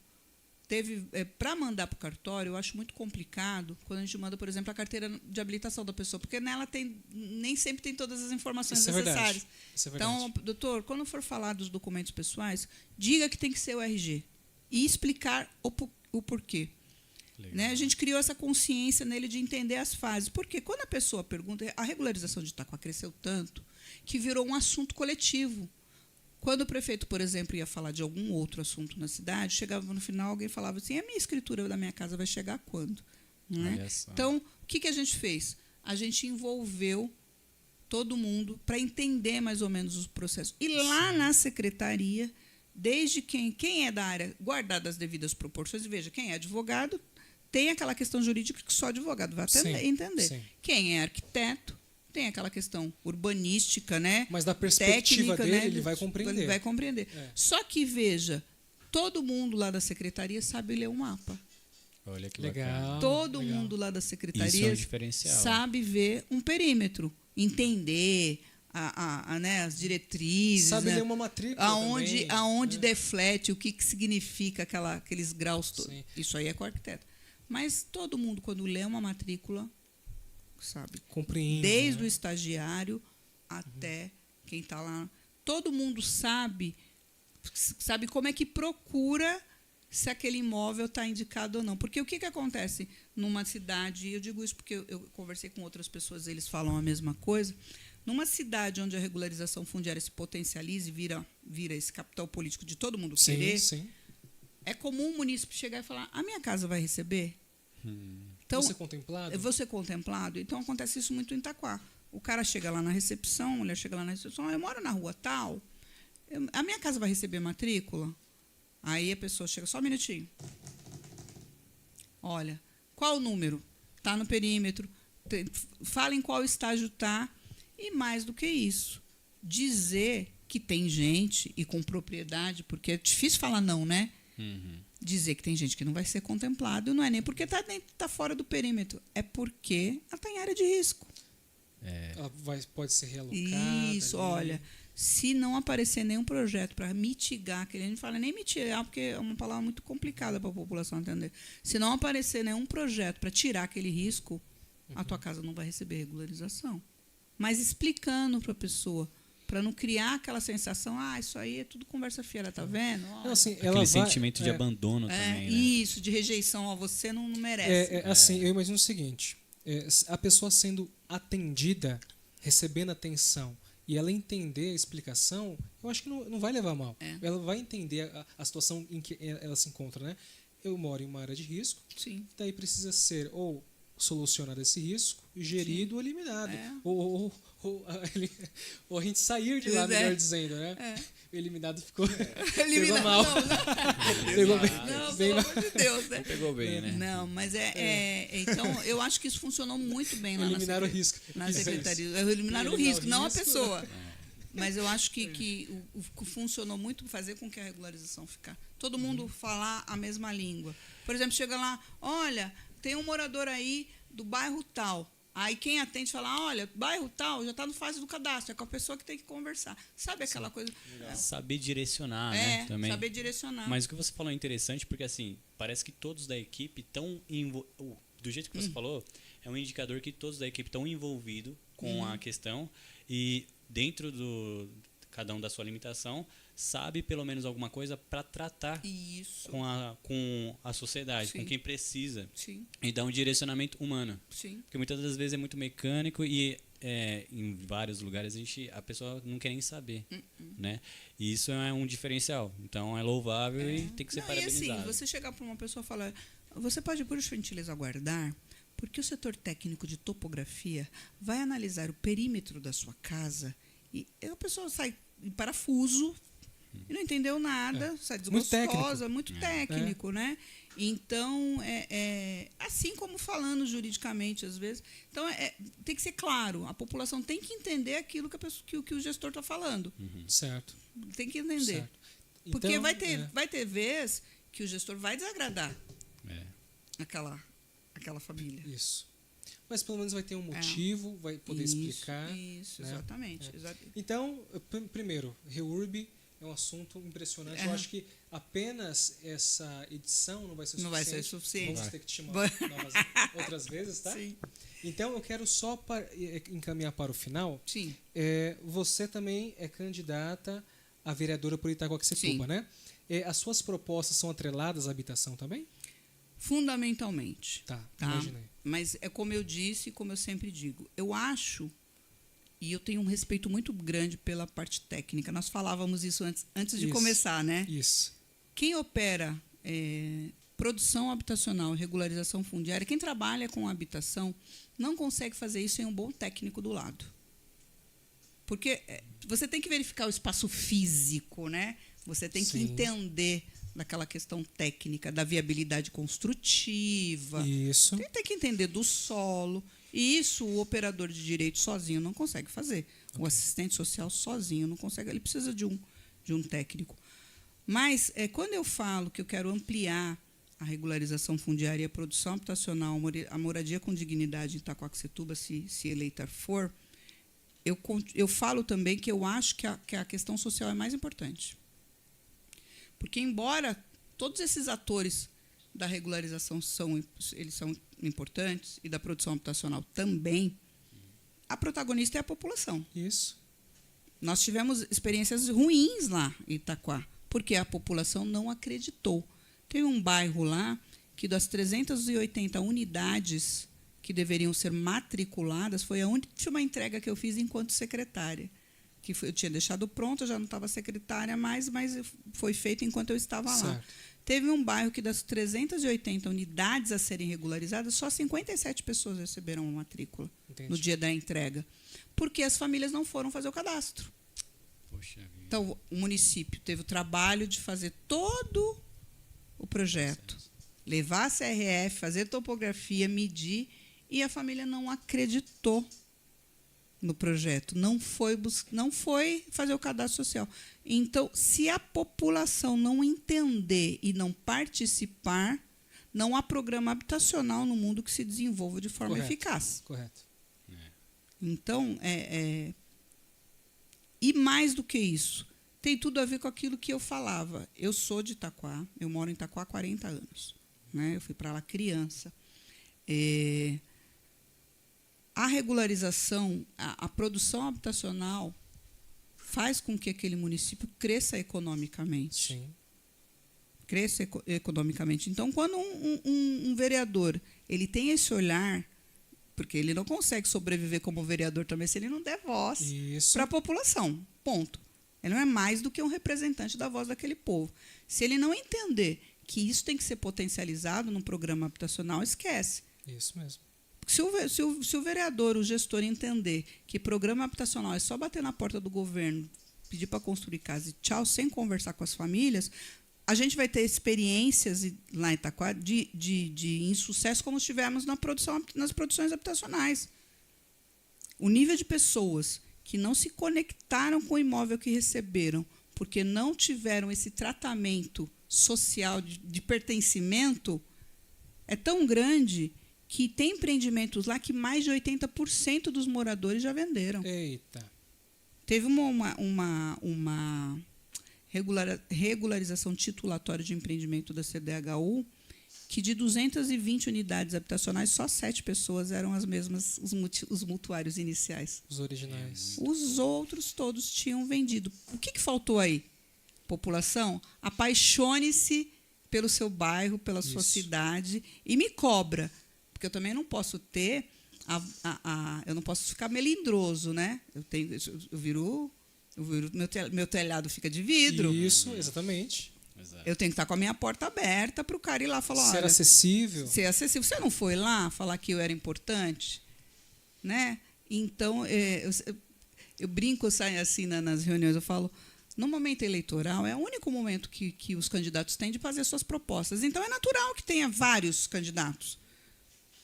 D: Para mandar para o cartório, eu acho muito complicado quando a gente manda, por exemplo, a carteira de habilitação da pessoa, porque nela nem sempre tem todas as informações necessárias.
A: Isso é verdade.
D: Então, doutor, quando for falar dos documentos pessoais, diga que tem que ser o RG e explicar o porquê. Né? A gente criou essa consciência nele de entender as fases. Porque quando a pessoa pergunta, a regularização de Itaquá cresceu tanto que virou um assunto coletivo. Quando o prefeito, por exemplo, ia falar de algum outro assunto na cidade, chegava no final, alguém falava assim, a minha escritura da minha casa vai chegar quando? Né? Então, o que a gente fez? A gente envolveu todo mundo para entender mais ou menos os processos. E lá na secretaria, desde quem é da área, guardada as devidas proporções, veja, quem é advogado, tem aquela questão jurídica que só advogado vai entender.
A: Sim.
D: Quem é arquiteto, tem aquela questão urbanística, né?
A: Mas da perspectiva
D: técnica,
A: dele,
D: né?
A: ele vai compreender.
D: Ele vai compreender.
A: É.
D: Só que, veja, todo mundo lá da secretaria sabe ler um mapa.
C: Olha que
A: Legal.
C: bacana.
D: Todo
A: legal.
D: mundo lá da
C: Isso é
D: secretaria
C: um diferencial.
D: sabe ver um perímetro, entender né, as diretrizes.
A: Sabe
D: né?
A: ler uma matrícula
D: aonde
A: também, né?
D: deflete, o que significa aqueles graus todos.
A: Sim.
D: Isso aí é com o arquiteto. Mas todo mundo, quando lê uma matrícula, sabe?
A: Compreende.
D: Desde
A: né?
D: o estagiário até quem está lá. Todo mundo sabe como é que procura se aquele imóvel está indicado ou não. Porque o que acontece numa cidade, e eu digo isso porque eu conversei com outras pessoas, eles falam a mesma coisa, numa cidade onde a regularização fundiária se potencializa e vira esse capital político de todo mundo querer,
A: Sim.
D: é comum o munícipe chegar e falar, a minha casa vai receber? Então,
A: Você contemplado?
D: eu vou ser contemplado? Então, acontece isso muito em Itaquá. O cara chega lá na recepção, a mulher chega lá na recepção, olha, eu moro na rua tal, a minha casa vai receber matrícula? Aí a pessoa chega, só um minutinho. Olha, qual o número? Está no perímetro, fala em qual estágio está, e mais do que isso, dizer que tem gente, e com propriedade, porque é difícil falar não, né? Dizer que tem gente que não vai ser contemplado, não é nem porque está fora do perímetro, é porque ela está em área de risco.
A: Ela pode ser realocada.
D: Isso,
A: ali.
D: olha, se não aparecer nenhum projeto para mitigar, que a gente fala nem mitigar, porque é uma palavra muito complicada para a população entender. Se não aparecer nenhum projeto para tirar aquele risco, a tua casa não vai receber regularização. Mas explicando para a pessoa, para não criar aquela sensação, isso aí é tudo conversa fiada, tá vendo?
A: Não, assim,
C: Aquele sentimento de abandono também, né?
D: Isso, de rejeição, você não merece.
A: Assim, eu imagino o seguinte, a pessoa sendo atendida, recebendo atenção, e ela entender a explicação, eu acho que não vai levar mal. Ela vai entender a situação em que ela se encontra, né? Eu moro em uma área de risco,
D: Sim.
A: daí precisa ser ou solucionar esse risco, gerido ou eliminado. Ou a gente sair de lá, melhor dizendo, né? O eliminado ficou pegou mal. Pegou bem.
D: Não,
A: bem
D: pelo
A: mal.
D: amor de Deus, né?
C: Pegou bem, né?
D: Não, mas então, eu acho que isso funcionou muito bem lá
A: Eliminar o risco.
D: na secretaria. Eliminar o risco, não a pessoa. Mas eu acho que o funcionou muito fazer com que a regularização ficar. Todo mundo falar a mesma língua. Por exemplo, chega lá, olha, tem um morador aí do bairro tal. Aí quem atende fala, olha, bairro tal já está no fase do cadastro, é com a pessoa que tem que conversar. Sabe aquela coisa?
C: Saber direcionar, né? Também.
D: Saber direcionar.
C: Mas o que você falou é interessante, porque assim, parece que todos da equipe estão do jeito que você falou, é um indicador que todos da equipe estão envolvidos com a questão e dentro do cada um da sua limitação, sabe pelo menos alguma coisa para tratar
D: Isso.
C: com a sociedade, com quem precisa.
D: Sim.
C: E dar um direcionamento humano.
D: Sim.
C: Porque muitas das vezes é muito mecânico e em vários lugares a pessoa não quer nem saber. Né? E isso é um diferencial. Então é louvável e tem que ser parabenizado.
D: E assim, você chegar para uma pessoa e falar, você pode, por gentileza, aguardar, porque o setor técnico de topografia vai analisar o perímetro da sua casa e a pessoa sai em parafuso e não entendeu nada, sai desgostosa, muito técnico, né? Então, assim como falando juridicamente, às vezes. Então, tem que ser claro, a população tem que entender aquilo que o gestor está falando.
A: Certo.
D: Tem que entender.
A: Certo. Então,
D: Porque vai ter vez que o gestor vai desagradar aquela família.
A: Isso. mas pelo menos vai ter um motivo, vai poder explicar.
D: Isso,
A: né?
D: exatamente.
A: Então, primeiro, REURB é um assunto impressionante. Eu acho que apenas essa edição não vai ser suficiente.
D: Não vai ser suficiente.
A: Vamos ter que te chamar outras vezes, tá?
D: Sim.
A: Então, eu quero só encaminhar para o final.
D: Sim.
A: Você também é candidata a vereadora por Itaquaquecetuba, né? As suas propostas são atreladas à habitação também?
D: Fundamentalmente.
A: Tá, imaginei.
D: Mas é como eu disse, como eu sempre digo. Eu acho, e eu tenho um respeito muito grande pela parte técnica. Nós falávamos isso antes de começar, né?
A: Isso.
D: Quem opera produção habitacional, regularização fundiária, quem trabalha com habitação, não consegue fazer isso sem um bom técnico do lado. Porque você tem que verificar o espaço físico, né? Você tem que entender daquela questão técnica, da viabilidade construtiva.
A: Isso.
D: Tem que entender do solo. E isso o operador de direito sozinho não consegue fazer. O assistente social sozinho não consegue. Ele precisa de um técnico. Mas quando eu falo que eu quero ampliar a regularização fundiária e a produção habitacional, a moradia com dignidade em Itaquaquecetuba, se eleita for, eu falo também que eu acho que a questão social é mais importante. Porque, embora todos esses atores da regularização eles são importantes, e da produção habitacional também, a protagonista é a população.
A: Isso.
D: Nós tivemos experiências ruins lá em Itaquá, porque a população não acreditou. Tem um bairro lá que, das 380 unidades que deveriam ser matriculadas, foi a última entrega que eu fiz enquanto secretária. Eu tinha deixado pronto, eu já não estava secretária mais, mas foi feito enquanto eu estava lá.
A: Certo.
D: Teve um bairro que, das 380 unidades a serem regularizadas, só 57 pessoas receberam uma matrícula.
A: Entendi.
D: No dia da entrega, porque as famílias não foram fazer o cadastro.
C: Poxa vida.
D: Então, o município teve o trabalho de fazer todo o projeto, levar a CRF, fazer topografia, medir, e a família não acreditou no projeto, não foi fazer o cadastro social. Então, se a população não entender e não participar, não há programa habitacional no mundo que se desenvolva de forma eficaz.
A: Correto.
D: Então, e mais do que isso, tem tudo a ver com aquilo que eu falava. Eu sou de Itaquá, eu moro em Itaquá há 40 anos. Né? Eu fui para lá criança. A regularização, a produção habitacional faz com que aquele município cresça economicamente.
A: Sim.
D: Cresça economicamente. Então, quando um vereador ele tem esse olhar, porque ele não consegue sobreviver como vereador também se ele não der voz para a população. Ponto. Ele não é mais do que um representante da voz daquele povo. Se ele não entender que isso tem que ser potencializado num programa habitacional, esquece.
A: Isso mesmo.
D: Se o vereador, o gestor, entender que programa habitacional é só bater na porta do governo, pedir para construir casa e tchau, sem conversar com as famílias, a gente vai ter experiências lá em Itaquá de insucesso como tivemos nas produções habitacionais. O nível de pessoas que não se conectaram com o imóvel que receberam porque não tiveram esse tratamento social de pertencimento é tão grande que tem empreendimentos lá que mais de 80% dos moradores já venderam.
A: Eita.
D: Teve uma regularização titulatória de empreendimento da CDHU que, de 220 unidades habitacionais, só 7 pessoas eram as mesmas, os mutuários iniciais.
A: Os originais.
D: Os outros todos tinham vendido. O que faltou aí? População, apaixone-se pelo seu bairro, pela sua cidade e me cobra. Porque eu também não posso ter, eu não posso ficar melindroso, né? Meu telhado fica de vidro.
A: Isso, exatamente.
D: Eu tenho que estar com a minha porta aberta para o cara ir lá falar,
A: ser acessível.
D: Ser acessível. Você não foi lá falar que eu era importante? Né? Então, eu brinco assim nas reuniões, eu falo, no momento eleitoral é o único momento que os candidatos têm de fazer suas propostas. Então, é natural que tenha vários candidatos.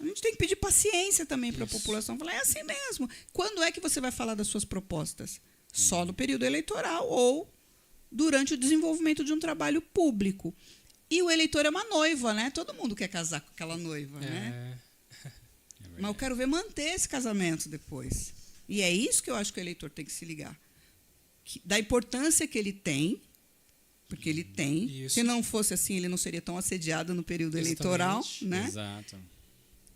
D: A gente tem que pedir paciência também para a população. Falar, é assim mesmo. Quando é que você vai falar das suas propostas? Só no período eleitoral ou durante o desenvolvimento de um trabalho público. E o eleitor é uma noiva, né? Todo mundo quer casar com aquela noiva, né?
C: É
D: Mas eu quero ver manter esse casamento depois. E é isso que eu acho que o eleitor tem que se ligar. Da importância que ele tem, porque ele tem.
A: Isso.
D: Se não fosse assim, ele não seria tão assediado no período eleitoral, né?
C: Exato.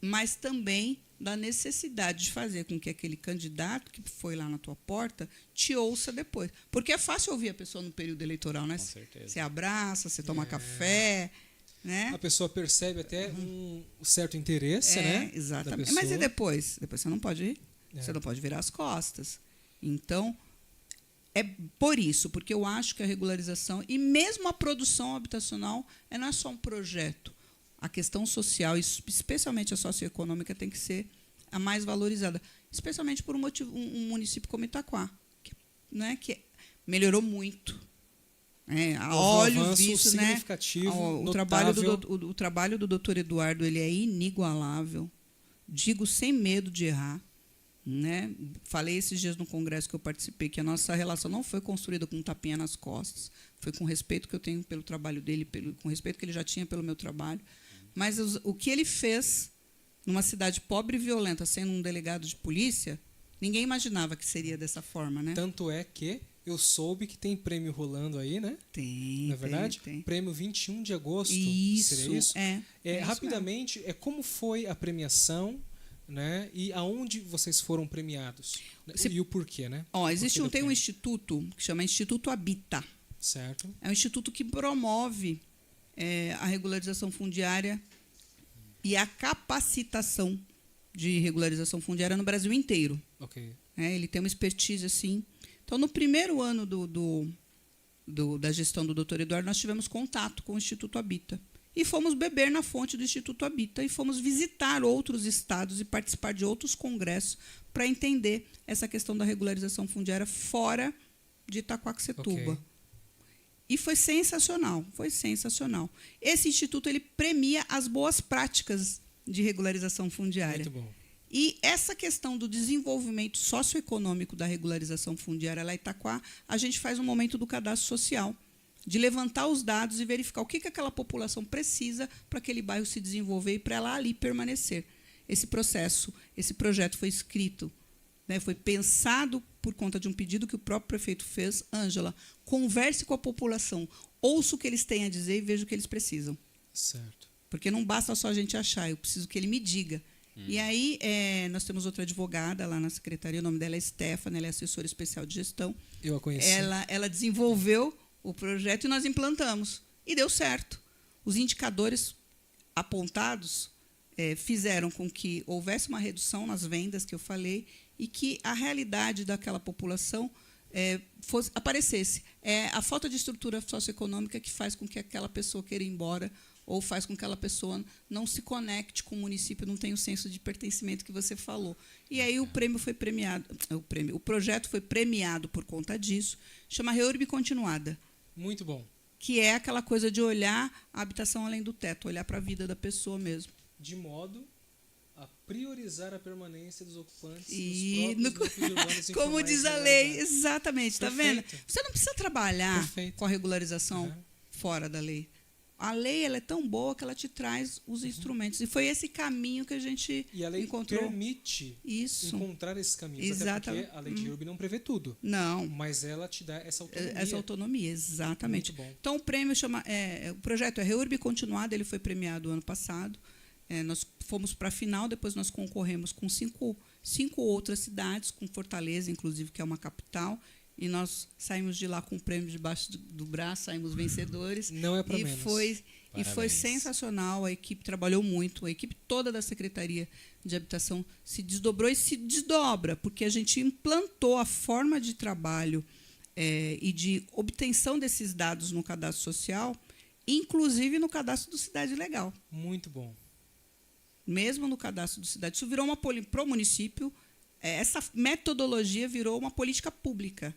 D: Mas também da necessidade de fazer com que aquele candidato que foi lá na tua porta te ouça depois. Porque é fácil ouvir a pessoa no período eleitoral, né?
C: Com certeza.
D: Você abraça, você toma café, né?
A: A pessoa percebe até um certo interesse, né?
D: Exatamente.
A: Da
D: Mas e
A: pessoa.
D: depois? Depois você não pode ir. Você não pode virar as costas. Então, é por isso, porque eu acho que a regularização e mesmo a produção habitacional não é só um projeto. A questão social, especialmente a socioeconômica, tem que ser a mais valorizada. Especialmente por um município como Itaquá, que melhorou muito. A olhos vistos, né?
A: Significativo,
D: O trabalho do doutor Eduardo ele é inigualável. Digo sem medo de errar. Né? Falei esses dias no congresso que eu participei que a nossa relação não foi construída com um tapinha nas costas, foi com o respeito que eu tenho pelo trabalho dele, com o respeito que ele já tinha pelo meu trabalho. Mas o que ele fez numa cidade pobre e violenta, sendo um delegado de polícia, ninguém imaginava que seria dessa forma, né?
A: Tanto é que eu soube que tem prêmio rolando aí, né?
D: Tem.
A: Não é verdade?
D: Tem.
A: Prêmio 21 de agosto.
D: Isso.
A: Seria isso?
D: Isso
A: rapidamente, como foi a premiação, né? E aonde vocês foram premiados? E o porquê, né?
D: Tem um instituto que chama Instituto Habita.
A: Certo.
D: É um instituto que promove a regularização fundiária e a capacitação de regularização fundiária no Brasil inteiro.
A: Ok.
D: Ele tem uma expertise assim. Então, no primeiro ano da gestão do Dr. Eduardo, nós tivemos contato com o Instituto Habita. E fomos beber na fonte do Instituto Habita e fomos visitar outros estados e participar de outros congressos para entender essa questão da regularização fundiária fora de Itaquaquecetuba.
A: Okay.
D: E foi sensacional, foi sensacional. Esse instituto ele premia as boas práticas de regularização fundiária.
A: Muito bom.
D: E essa questão do desenvolvimento socioeconômico da regularização fundiária lá em Itaquá, a gente faz um momento do cadastro social, de levantar os dados e verificar o que aquela população precisa para aquele bairro se desenvolver e para ela ali permanecer. Esse projeto foi escrito, né, foi pensado por conta de um pedido que o próprio prefeito fez. Ângela, converse com a população, ouça o que eles têm a dizer e veja o que eles precisam.
A: Certo.
D: Porque não basta só a gente achar, eu preciso que ele me diga. E aí, nós temos outra advogada lá na secretaria, o nome dela é Stephanie, ela é assessora especial de gestão.
A: Eu a conheci.
D: Ela desenvolveu o projeto e nós implantamos. E deu certo. Os indicadores apontados fizeram com que houvesse uma redução nas vendas, que eu falei, e que a realidade daquela população aparecesse. É a falta de estrutura socioeconômica que faz com que aquela pessoa queira ir embora ou faz com que aquela pessoa não se conecte com o município, não tenha o senso de pertencimento que você falou. E aí o projeto foi premiado por conta disso, chama Reurb Continuada.
A: Muito bom.
D: Que é aquela coisa de olhar a habitação além do teto, olhar para a vida da pessoa mesmo.
A: De modo a priorizar a permanência dos ocupantes
D: e
A: nos próprios núcleos urbanos
D: como diz a lei, exatamente, está vendo? Você não precisa trabalhar com a regularização fora da lei. A lei ela é tão boa que ela te traz os instrumentos. E foi esse caminho que a gente encontrou.
A: E a lei permite encontrar esses caminhos.
D: Exatamente.
A: Até porque a lei de Reurb não prevê tudo.
D: Não.
A: Mas ela te dá essa autonomia.
D: Essa autonomia, exatamente.
A: Muito bom.
D: Então, o prêmio o projeto é Reurb Continuada, ele foi premiado ano passado. Nós fomos para a final, depois nós concorremos com cinco outras cidades, com Fortaleza, inclusive, que é uma capital. E nós saímos de lá com o prêmio debaixo do braço, saímos vencedores.
A: Não é para menos.
D: E foi sensacional, a equipe trabalhou muito, a equipe toda da Secretaria de Habitação se desdobrou e se desdobra, porque a gente implantou a forma de trabalho e de obtenção desses dados no cadastro social, inclusive no cadastro do Cidade Legal.
A: Muito bom.
D: Mesmo no cadastro do Cidade. Isso virou para o município, essa metodologia virou uma política pública.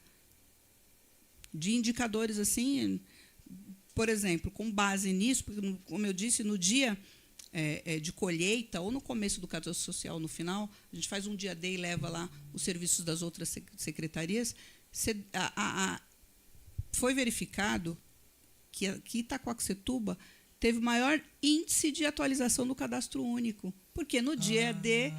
D: De indicadores assim, por exemplo, com base nisso, porque, como eu disse, no dia de colheita, ou no começo do cadastro social, no final, a gente faz um dia D e leva lá os serviços das outras secretarias, foi verificado que Itaquaquecetuba teve o maior índice de atualização do cadastro único, porque no dia D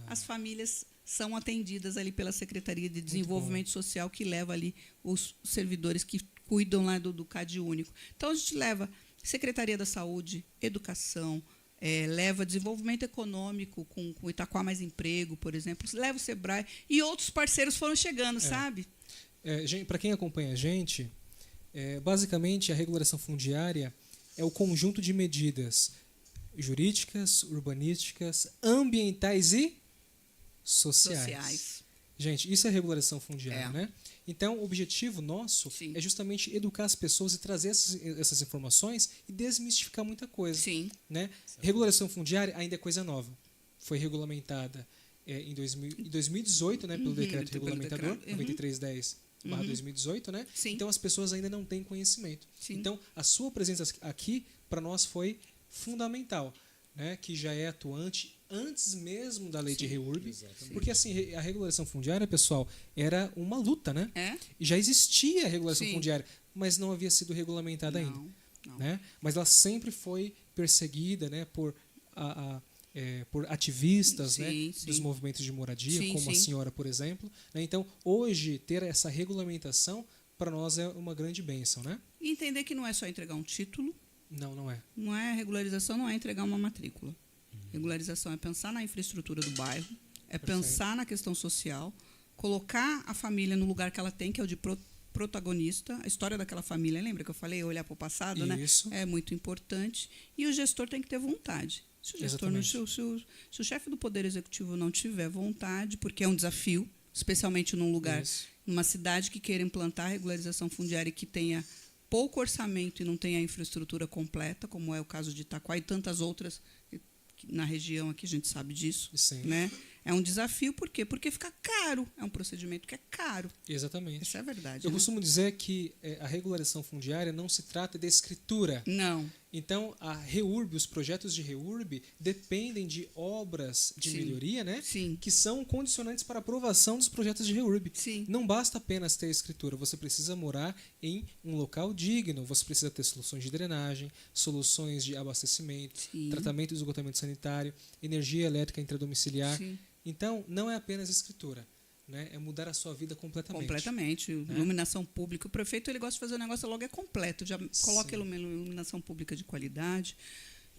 D: as famílias são atendidas ali pela Secretaria de Desenvolvimento Social, que leva ali os servidores que cuidam lá do CAD único. Então, a gente leva Secretaria da Saúde, Educação, leva desenvolvimento econômico com o Itaquá Mais Emprego, por exemplo, leva o Sebrae e outros parceiros foram chegando, sabe?
A: Para quem acompanha a gente, basicamente a regularização fundiária é o conjunto de medidas jurídicas, urbanísticas, ambientais e sociais. Gente, isso é regularização fundiária, né? Então, o objetivo nosso é justamente educar as pessoas e trazer essas informações e desmistificar muita coisa.
D: Sim.
A: Né? Regularização fundiária ainda é coisa nova. Foi regulamentada em 2018, né, pelo decreto regulamentador, 9310/2018, né?
D: Sim.
A: Então, as pessoas ainda não têm conhecimento.
D: Sim.
A: Então, a sua presença aqui, para nós, foi fundamental, né? Que já é atuante antes mesmo da lei de REURB, porque assim, a regularização fundiária, pessoal, era uma luta, né? E já existia a regulação fundiária, mas não havia sido regulamentada ainda.
D: Não.
A: Né? Mas ela sempre foi perseguida, né, por ativistas, né, dos movimentos de moradia, como a senhora, por exemplo. Né? Então, hoje, ter essa regulamentação, para nós, é uma grande bênção. Né?
D: E entender que não é só entregar um título.
A: Não é.
D: Não é regularização, não é entregar uma matrícula. Regularização é pensar na infraestrutura do bairro, pensar na questão social, colocar a família no lugar que ela tem, que é o de protagonista, a história daquela família. Lembra que eu falei, olhar para o passado,
A: Isso.
D: né? É muito importante. E o gestor tem que ter vontade. Se o gestor se o chefe do Poder Executivo não tiver vontade, porque é um desafio, especialmente num lugar, numa cidade que queira implantar a regularização fundiária e que tenha pouco orçamento e não tenha a infraestrutura completa, como é o caso de Itaquá e tantas outras na região aqui, a gente sabe disso. Né? É um desafio, por quê? Porque fica caro. É um procedimento que é caro.
A: Exatamente.
D: Isso é verdade.
A: Eu costumo dizer que a regularização fundiária não se trata de escritura.
D: Não.
A: Então, a REURB, os projetos de REURB dependem de obras de melhoria, né? Que são condicionantes para a aprovação dos projetos de REURB. Não basta apenas ter a escritura, você precisa morar em um local digno, você precisa ter soluções de drenagem, soluções de abastecimento, tratamento e esgotamento sanitário, energia elétrica intradomiciliar. Então, não é apenas escritura. Né? É mudar a sua vida completamente.
D: Completamente. Né? Iluminação pública. O prefeito ele gosta de fazer o negócio logo completo. Já coloca iluminação pública de qualidade.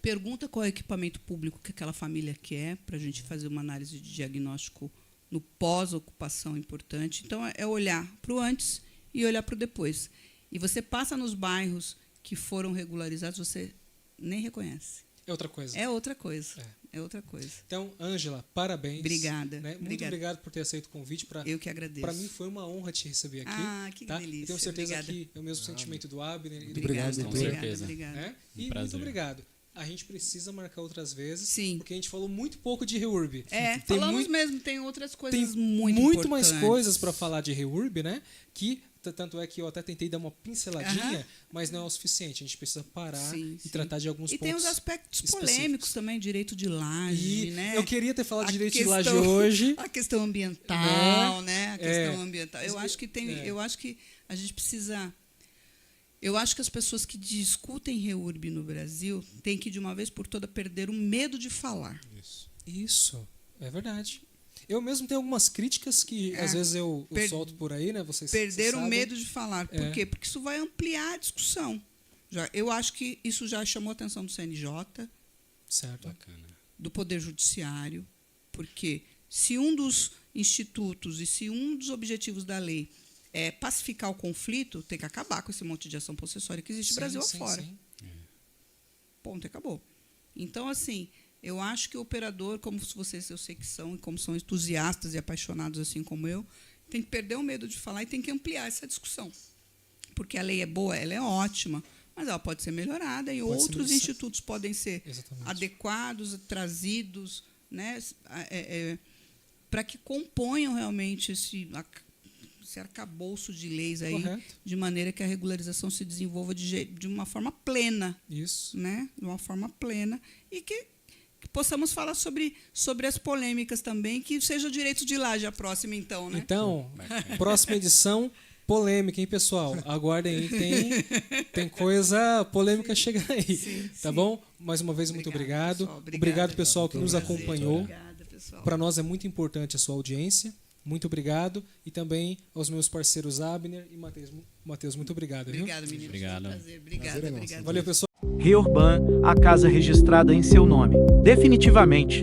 D: Pergunta qual é o equipamento público que aquela família quer, para a gente fazer uma análise de diagnóstico no pós-ocupação importante. Então, é olhar para o antes e olhar para o depois. E você passa nos bairros que foram regularizados, você nem reconhece.
A: É outra coisa.
D: É outra coisa. É outra coisa.
A: Então, Ângela, parabéns.
D: Obrigada.
A: Né? Muito obrigado por ter aceito o convite.
D: Eu que agradeço.
A: Para mim foi uma honra te receber aqui.
D: Que
A: tá?
D: delícia.
A: Tenho certeza
D: obrigada.
A: que é o mesmo sentimento do Abner.
B: Obrigado,
C: com certeza.
A: Né? E muito obrigado. A gente precisa marcar outras vezes, porque a gente falou muito pouco de REURB.
D: Falamos mesmo, tem outras coisas
A: tem
D: muito
A: mais coisas para falar de REURB, né? Que tanto é que eu até tentei dar uma pinceladinha, mas não é o suficiente. A gente precisa parar e tratar de alguns pontos.
D: E tem os aspectos polêmicos também, direito de laje, né?
A: Eu queria ter falado de direito de laje hoje.
D: A questão ambiental, né? A questão ambiental. Eu acho que eu acho que a gente precisa. Eu acho que as pessoas que discutem REURB no Brasil têm que, de uma vez por todas, perder o medo de falar.
A: Isso, é verdade. Eu mesmo tenho algumas críticas que às vezes eu solto por aí, né? Vocês
D: perder o medo de falar. Por quê? Porque isso vai ampliar a discussão. Eu acho que isso já chamou a atenção do CNJ,
A: certo.
C: Bacana.
D: Do Poder Judiciário, porque se um dos institutos e se um dos objetivos da lei é pacificar o conflito, tem que acabar com esse monte de ação possessória que existe no Brasil afora. Ponto, acabou. Então, assim, eu acho que o operador, como vocês eu sei que são, e como são entusiastas e apaixonados assim como eu, tem que perder o medo de falar e tem que ampliar essa discussão. Porque a lei é boa, ela é ótima, mas ela pode ser melhorada e outros institutos podem ser adequados, trazidos, né, para que componham realmente esse arcabouço de leis aí, de maneira que a regularização se desenvolva de uma forma plena.
A: Isso.
D: Né? De uma forma plena. E que possamos falar sobre as polêmicas também, que seja o direito de laje a próxima, então. Né?
A: Então, próxima edição, polêmica, hein, pessoal? Aguardem aí, tem coisa polêmica chegando aí. Tá bom? Mais uma vez, muito obrigado.
D: Pessoal,
A: obrigado, pessoal, que nos acompanhou.
D: Obrigada, pessoal. pessoal.
A: Para nós é muito importante a sua audiência. Muito obrigado. E também aos meus parceiros Abner e Matheus, muito obrigado.
D: Obrigado, meninos.
C: Obrigado.
D: Foi um prazer. Obrigada,
B: Prazer é nosso.
D: obrigada.
A: Valeu, pessoal.
E: Reurban, a casa registrada em seu nome. Definitivamente.